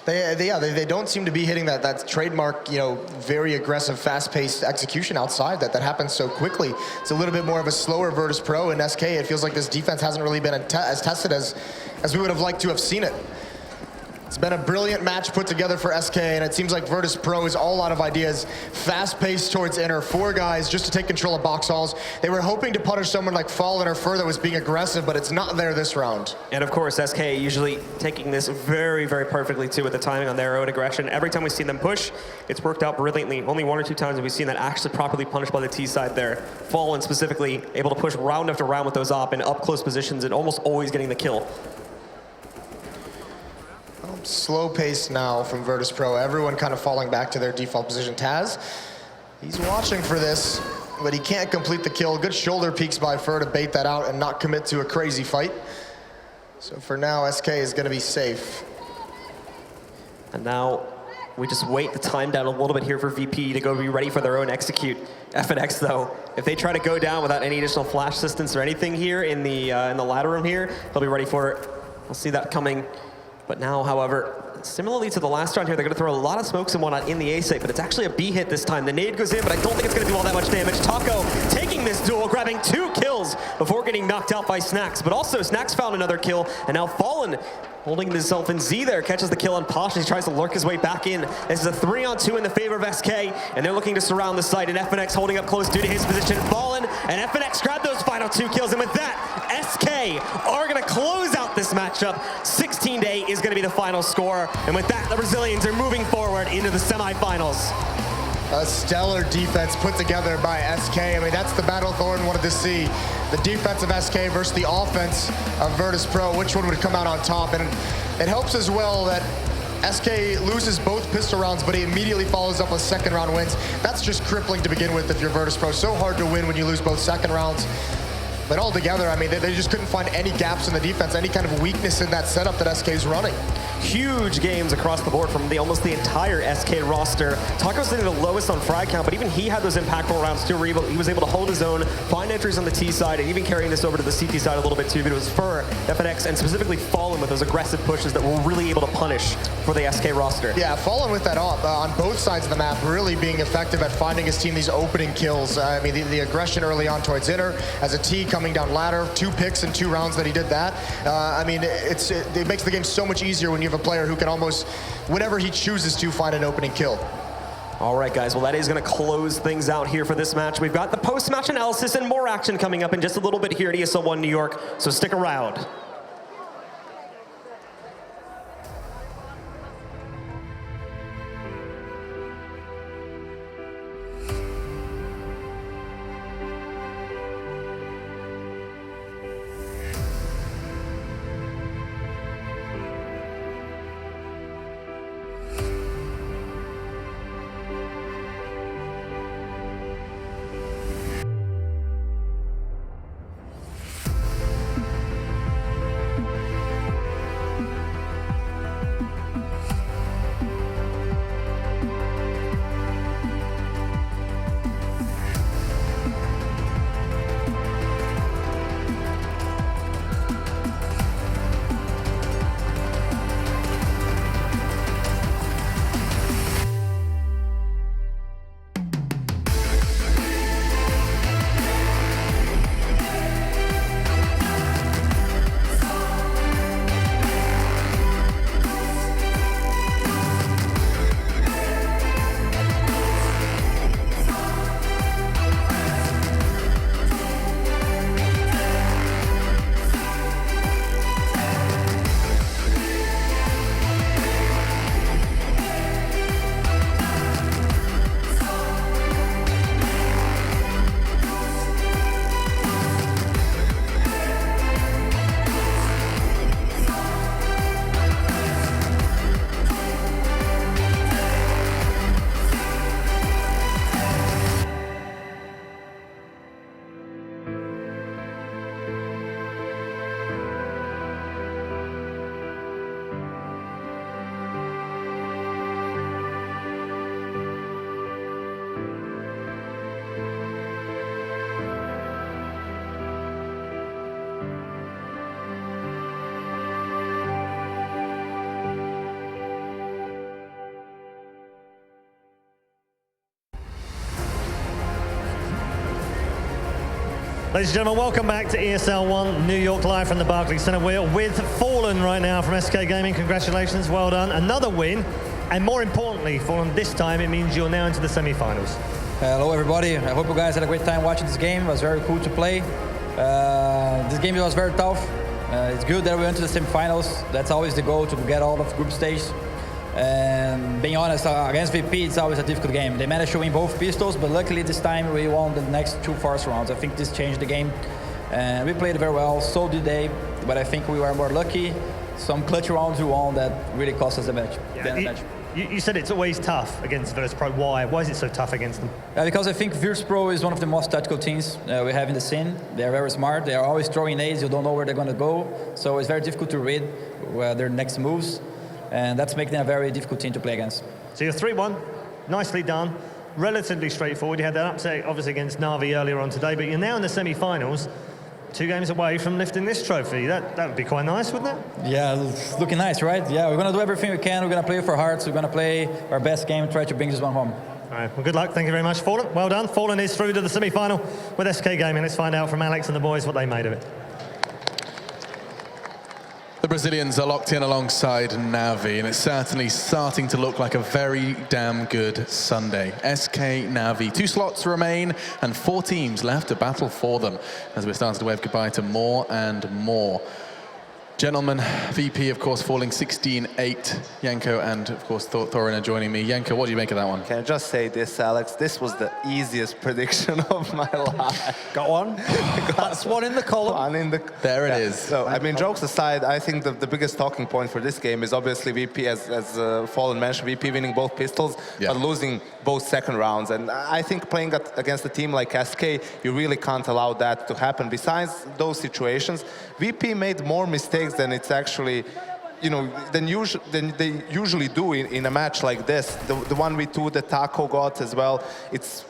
They don't seem to be hitting that trademark, very aggressive, fast-paced execution outside that happens so quickly. It's a little bit more of a slower Virtus.Pro, and SK, it feels like this defense hasn't really been as tested as we would have liked to have seen it. It's been a brilliant match put together for SK, and it seems like Virtus.Pro is all out of ideas. Fast-paced towards inner, 4 guys just to take control of box halls. They were hoping to punish someone like Fallen or Fur that was being aggressive, but it's not there this round.
And of course, SK usually taking this very, very perfectly too with the timing on their own aggression. Every time we've seen them push, it's worked out brilliantly. Only 1 or 2 times have we seen that actually properly punished by the T side there. Fallen specifically able to push round after round with those op in up close positions and almost always getting the kill.
Slow pace now from Virtus.Pro. Everyone kind of falling back to their default position. Taz, he's watching for this, but he can't complete the kill. Good shoulder peeks by Fur to bait that out and not commit to a crazy fight. So for now, SK is going to be safe.
And now we just wait the time down a little bit here for VP to go be ready for their own execute. FNX though, if they try to go down without any additional flash assistance or anything here in the ladder room here, they'll be ready for it. We'll see that coming. But now, however, similarly to the last round here, they're going to throw a lot of smokes and whatnot in the A site, but it's actually a B hit this time. The nade goes in, but I don't think it's going to do all that much damage. Taco taking this duel, grabbing 2 kills before getting knocked out by Snacks. But also, Snacks found another kill, and now Fallen holding himself in Z there, catches the kill on Posh, and he tries to lurk his way back in. This is a 3 on 2 in the favor of SK, and they're looking to surround the site, and FNX holding up close due to his position. Fallen, and FNX grab those final 2 kills, and with that, SK are going to close out this matchup. 16-8 is going to be the final score, and with that, the Brazilians are moving forward into the semifinals.
A stellar defense put together by SK. I mean, that's the battle Thorn wanted to see. The defense of SK versus the offense of Virtus.Pro. Which one would come out on top? And it helps as well that SK loses both pistol rounds, but he immediately follows up with 2nd round wins. That's just crippling to begin with if you're Virtus.Pro. So hard to win when you lose both 2nd rounds. But altogether, I mean, they just couldn't find any gaps in the defense, any kind of weakness in that setup that SK's running.
Huge games across the board from almost the entire SK roster. Taco's sitting the lowest on frag count, but even he had those impactful rounds too, where he was able to hold his own, find entries on the T side, and even carrying this over to the CT side a little bit too. But it was Fur, FNX, and specifically Fallen with those aggressive pushes that were really able to punish for the SK roster.
Yeah, Fallen with that op on both sides of the map, really being effective at finding his team these opening kills. I mean, the aggression early on towards inner, as a T coming down ladder, 2 picks in 2 rounds that he did that. I mean, it makes the game so much easier when you have a player who can almost, whenever he chooses to, find an opening kill.
All right, guys, well, that is going to close things out here for this match. We've got the post-match analysis and more action coming up in just a little bit here at ESL One New York, so stick around.
Ladies and gentlemen, welcome back to ESL One New York, live from the Barclays Center. We're with Fallen right now from SK Gaming. Congratulations, well done. Another win, and more importantly, Fallen, this time it means you're now into the semi-finals.
Hello everybody, I hope you guys had a great time watching this game. It was very cool to play. This game was very tough. It's good that we went to the semi-finals. That's always the goal, to get all of group stage. And being honest, against VP, it's always a difficult game. They managed to win both pistols, but luckily this time we won the next 2 first rounds. I think this changed the game. And we played very well, so did they, but I think we were more lucky. Some clutch rounds we won that really cost us the match.
You said it's always tough against Virtus.Pro. Why? Why is it so tough against them?
Because I think Virtus.Pro is one of the most tactical teams we have in the scene. They're very smart. They are always throwing nades. You don't know where they're going to go. So it's very difficult to read their next moves. And that's making them a very difficult team to play against.
So you're 3-1, nicely done, relatively straightforward. You had that upset, obviously, against Na'Vi earlier on today, but you're now in the semi-finals, 2 games away from lifting this trophy. That would be quite nice, wouldn't it?
Yeah, it's looking nice, right? Yeah, we're going to do everything we can. We're going to play for hearts. We're going to play our best game and try to bring this one home.
All right, well, good luck. Thank you very much, Fallen. Well done. Fallen is through to the semi-final with SK Gaming. Let's find out from Alex and the boys what they made of it.
The Brazilians are locked in alongside Na'Vi, and it's certainly starting to look like a very damn good Sunday. SK, Na'Vi, 2 slots remain and 4 teams left to battle for them as we're starting to wave goodbye to more and more. Gentlemen, VP, of course, falling 16-8. Janko and, of course, Thorin are joining me. Janko, what do you make of that one?
Can I just say this, Alex? This was the easiest prediction of my life.
Got one? That's one in the column.
There it is.
So, I mean, jokes aside, I think the biggest talking point for this game is obviously VP, as Fallen mentioned, VP winning both pistols, but losing both second rounds. And I think playing against a team like SK, you really can't allow that to happen. Besides those situations, VP made more mistakes than it's actually, you know, than they usually do in a match like this. The 1v2 that Taco got as well. It's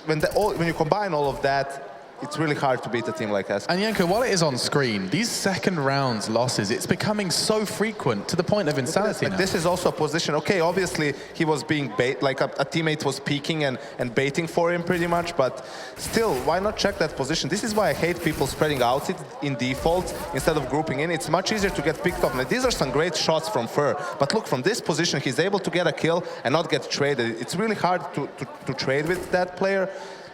when you combine all of that, it's really hard to beat a team like us.
And Janko, while it is on screen, these second rounds losses, it's becoming so frequent to the point of insanity now.
This is also a position, okay, obviously he was being bait, like a teammate was peeking and baiting for him pretty much, but still, why not check that position? This is why I hate people spreading out in default instead of grouping in. It's much easier to get picked off. Now, these are some great shots from Fur, but look, from this position, he's able to get a kill and not get traded. It's really hard to trade with that player.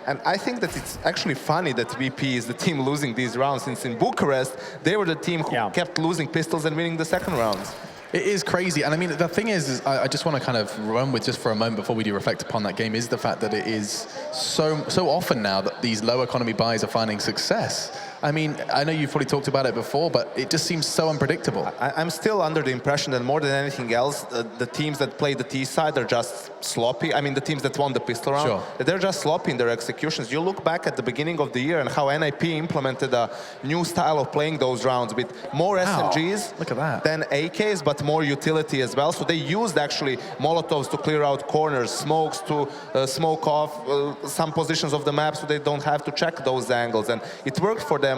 And I think that it's actually funny that VP is the team losing these rounds, since in Bucharest, they were the team who kept losing pistols and winning the second rounds.
It is crazy. And I mean, the thing is I just want to kind of run with just for a moment before we do reflect upon that game, is the fact that it is so often now that these low economy buys are finding success. I mean, I know you've probably talked about it before, but it just seems so unpredictable.
I'm still under the impression that more than anything else, the teams that play the T side are just sloppy. I mean, the teams that won the pistol round, they're just sloppy in their executions. You look back at the beginning of the year and how NIP implemented a new style of playing those rounds with more SMGs
look at that.
than AKs, but more utility as well. So they used actually Molotovs to clear out corners, smokes to smoke off some positions of the map so they don't have to check those angles. And it worked for them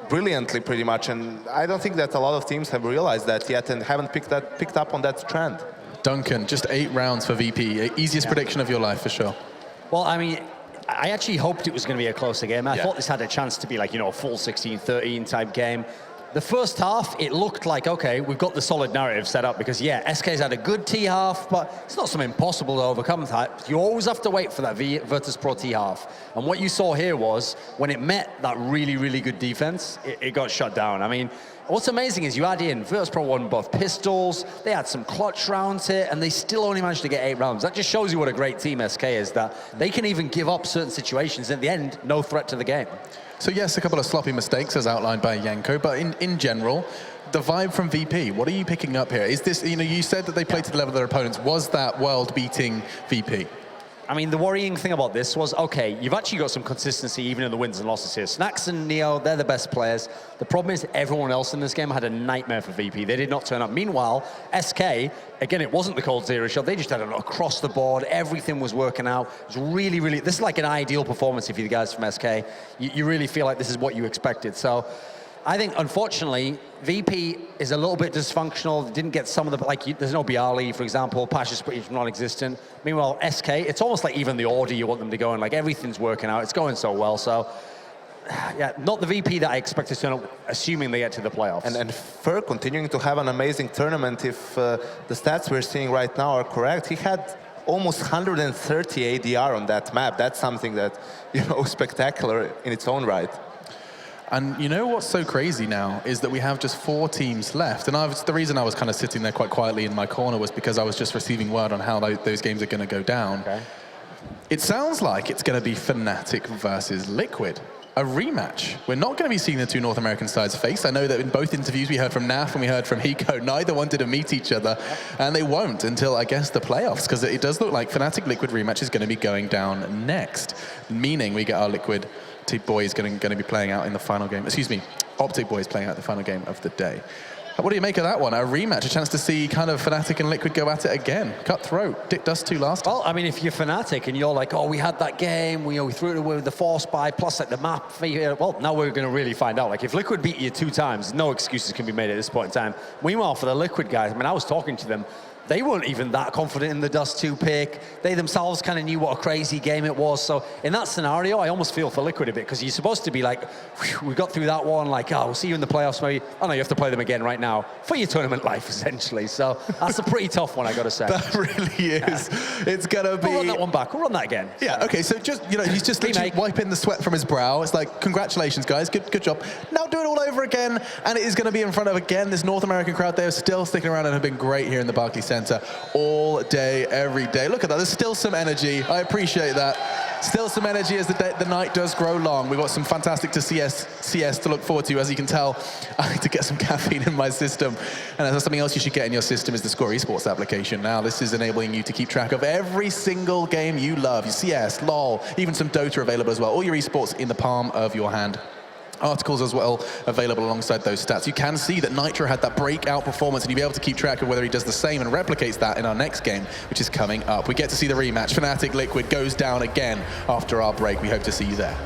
brilliantly, pretty much, and I don't think that a lot of teams have realized that yet and haven't picked up on that trend.
Duncan, just 8 rounds for VP. Easiest prediction of your life, for sure.
Well, I mean, I actually hoped it was going to be a closer game. I thought this had a chance to be like, you know, a full 16-13 type game. The first half, it looked like, okay, we've got the solid narrative set up because, yeah, SK's had a good T half, but it's not something impossible to overcome. You always have to wait for that Virtus.Pro T half. And what you saw here was, when it met that really, really good defense, it got shut down. I mean, what's amazing is you add in Virtus.Pro won both pistols, they had some clutch rounds here, and they still only managed to get 8 rounds. That just shows you what a great team SK is, that they can even give up certain situations. In the end, no threat to the game.
So yes, a couple of sloppy mistakes as outlined by Janko, but in general, the vibe from VP, what are you picking up here? Is this, you know, you said that they played to the level of their opponents. Was that world-beating VP?
I mean, the worrying thing about this was, okay, you've actually got some consistency even in the wins and losses here. Snax and Neo, they're the best players. The problem is everyone else in this game had a nightmare for VP. They did not turn up. Meanwhile, SK, again, it wasn't the cold zero shot. They just had it across the board. Everything was working out. It was really, really, this is like an ideal performance if you're the guys from SK. You really feel like this is what you expected. So I think, unfortunately, VP is a little bit dysfunctional. Didn't get some of the, like, there's no Bialy, for example. Pash is pretty non-existent. Meanwhile, SK, it's almost like even the order you want them to go in. Like, everything's working out. It's going so well. So yeah, not the VP that I expect to turn up, assuming they get to the playoffs.
And Fer continuing to have an amazing tournament. If the stats we're seeing right now are correct, he had almost 130 ADR on that map. That's something that, you know, spectacular in its own right.
And you know what's so crazy now is that we have just 4 teams left. And the reason I was kind of sitting there quite quietly in my corner was because I was just receiving word on how those games are going to go down.
Okay.
It sounds like it's going to be Fnatic versus Liquid, a rematch. We're not going to be seeing the 2 North American sides face. I know that in both interviews we heard from NAF and we heard from Hiko, neither wanted to meet each other, and they won't until, I guess, the playoffs, because it does look like Fnatic Liquid rematch is going to be going down next, meaning we get our Liquid boys going to be playing out in the final game. Excuse me, Optic boys playing out the final game of the day. What do you make of that one? A rematch, a chance to see kind of Fnatic and Liquid go at it again. Cutthroat. Dick Dust 2 last time.
Well, I mean, if you're Fnatic and you're like, oh, we had that game, we threw it away with the force buy, plus like the map. Well, now we're going to really find out. Like, if Liquid beat you 2 times, no excuses can be made at this point in time. Meanwhile, for the Liquid guys, I mean, I was talking to them. They weren't even that confident in the Dust 2 pick. They themselves kind of knew what a crazy game it was. So in that scenario, I almost feel for Liquid a bit, because you're supposed to be like, we got through that one, like, oh, we'll see you in the playoffs maybe. Oh no, you have to play them again right now for your tournament life, essentially. So that's a pretty tough one, I got to say.
That really is. It's going to be...
We'll run that one back. We'll run that again.
Yeah, okay, so just, you know, he's just literally wiping the sweat from his brow. It's like, congratulations, guys, good job. Now do it all over again, and it is going to be in front of, again, this North American crowd. They are still sticking around and have been great here in the Barclays Center all day, every day. Look at that, there's still some energy. I appreciate that. Still some energy as the night does grow long. We've got some fantastic CS to look forward to. As you can tell, I need to get some caffeine in my system. And that's something else you should get in your system is the Score Esports application. Now, this is enabling you to keep track of every single game you love. Your CS, LOL, even some Dota available as well. All your esports in the palm of your hand. Articles as well available alongside those stats. You can see that Nitro had that breakout performance, and you'll be able to keep track of whether he does the same and replicates that in our next game, which is coming up. We get to see the rematch. Fnatic Liquid goes down again after our break. We hope to see you there.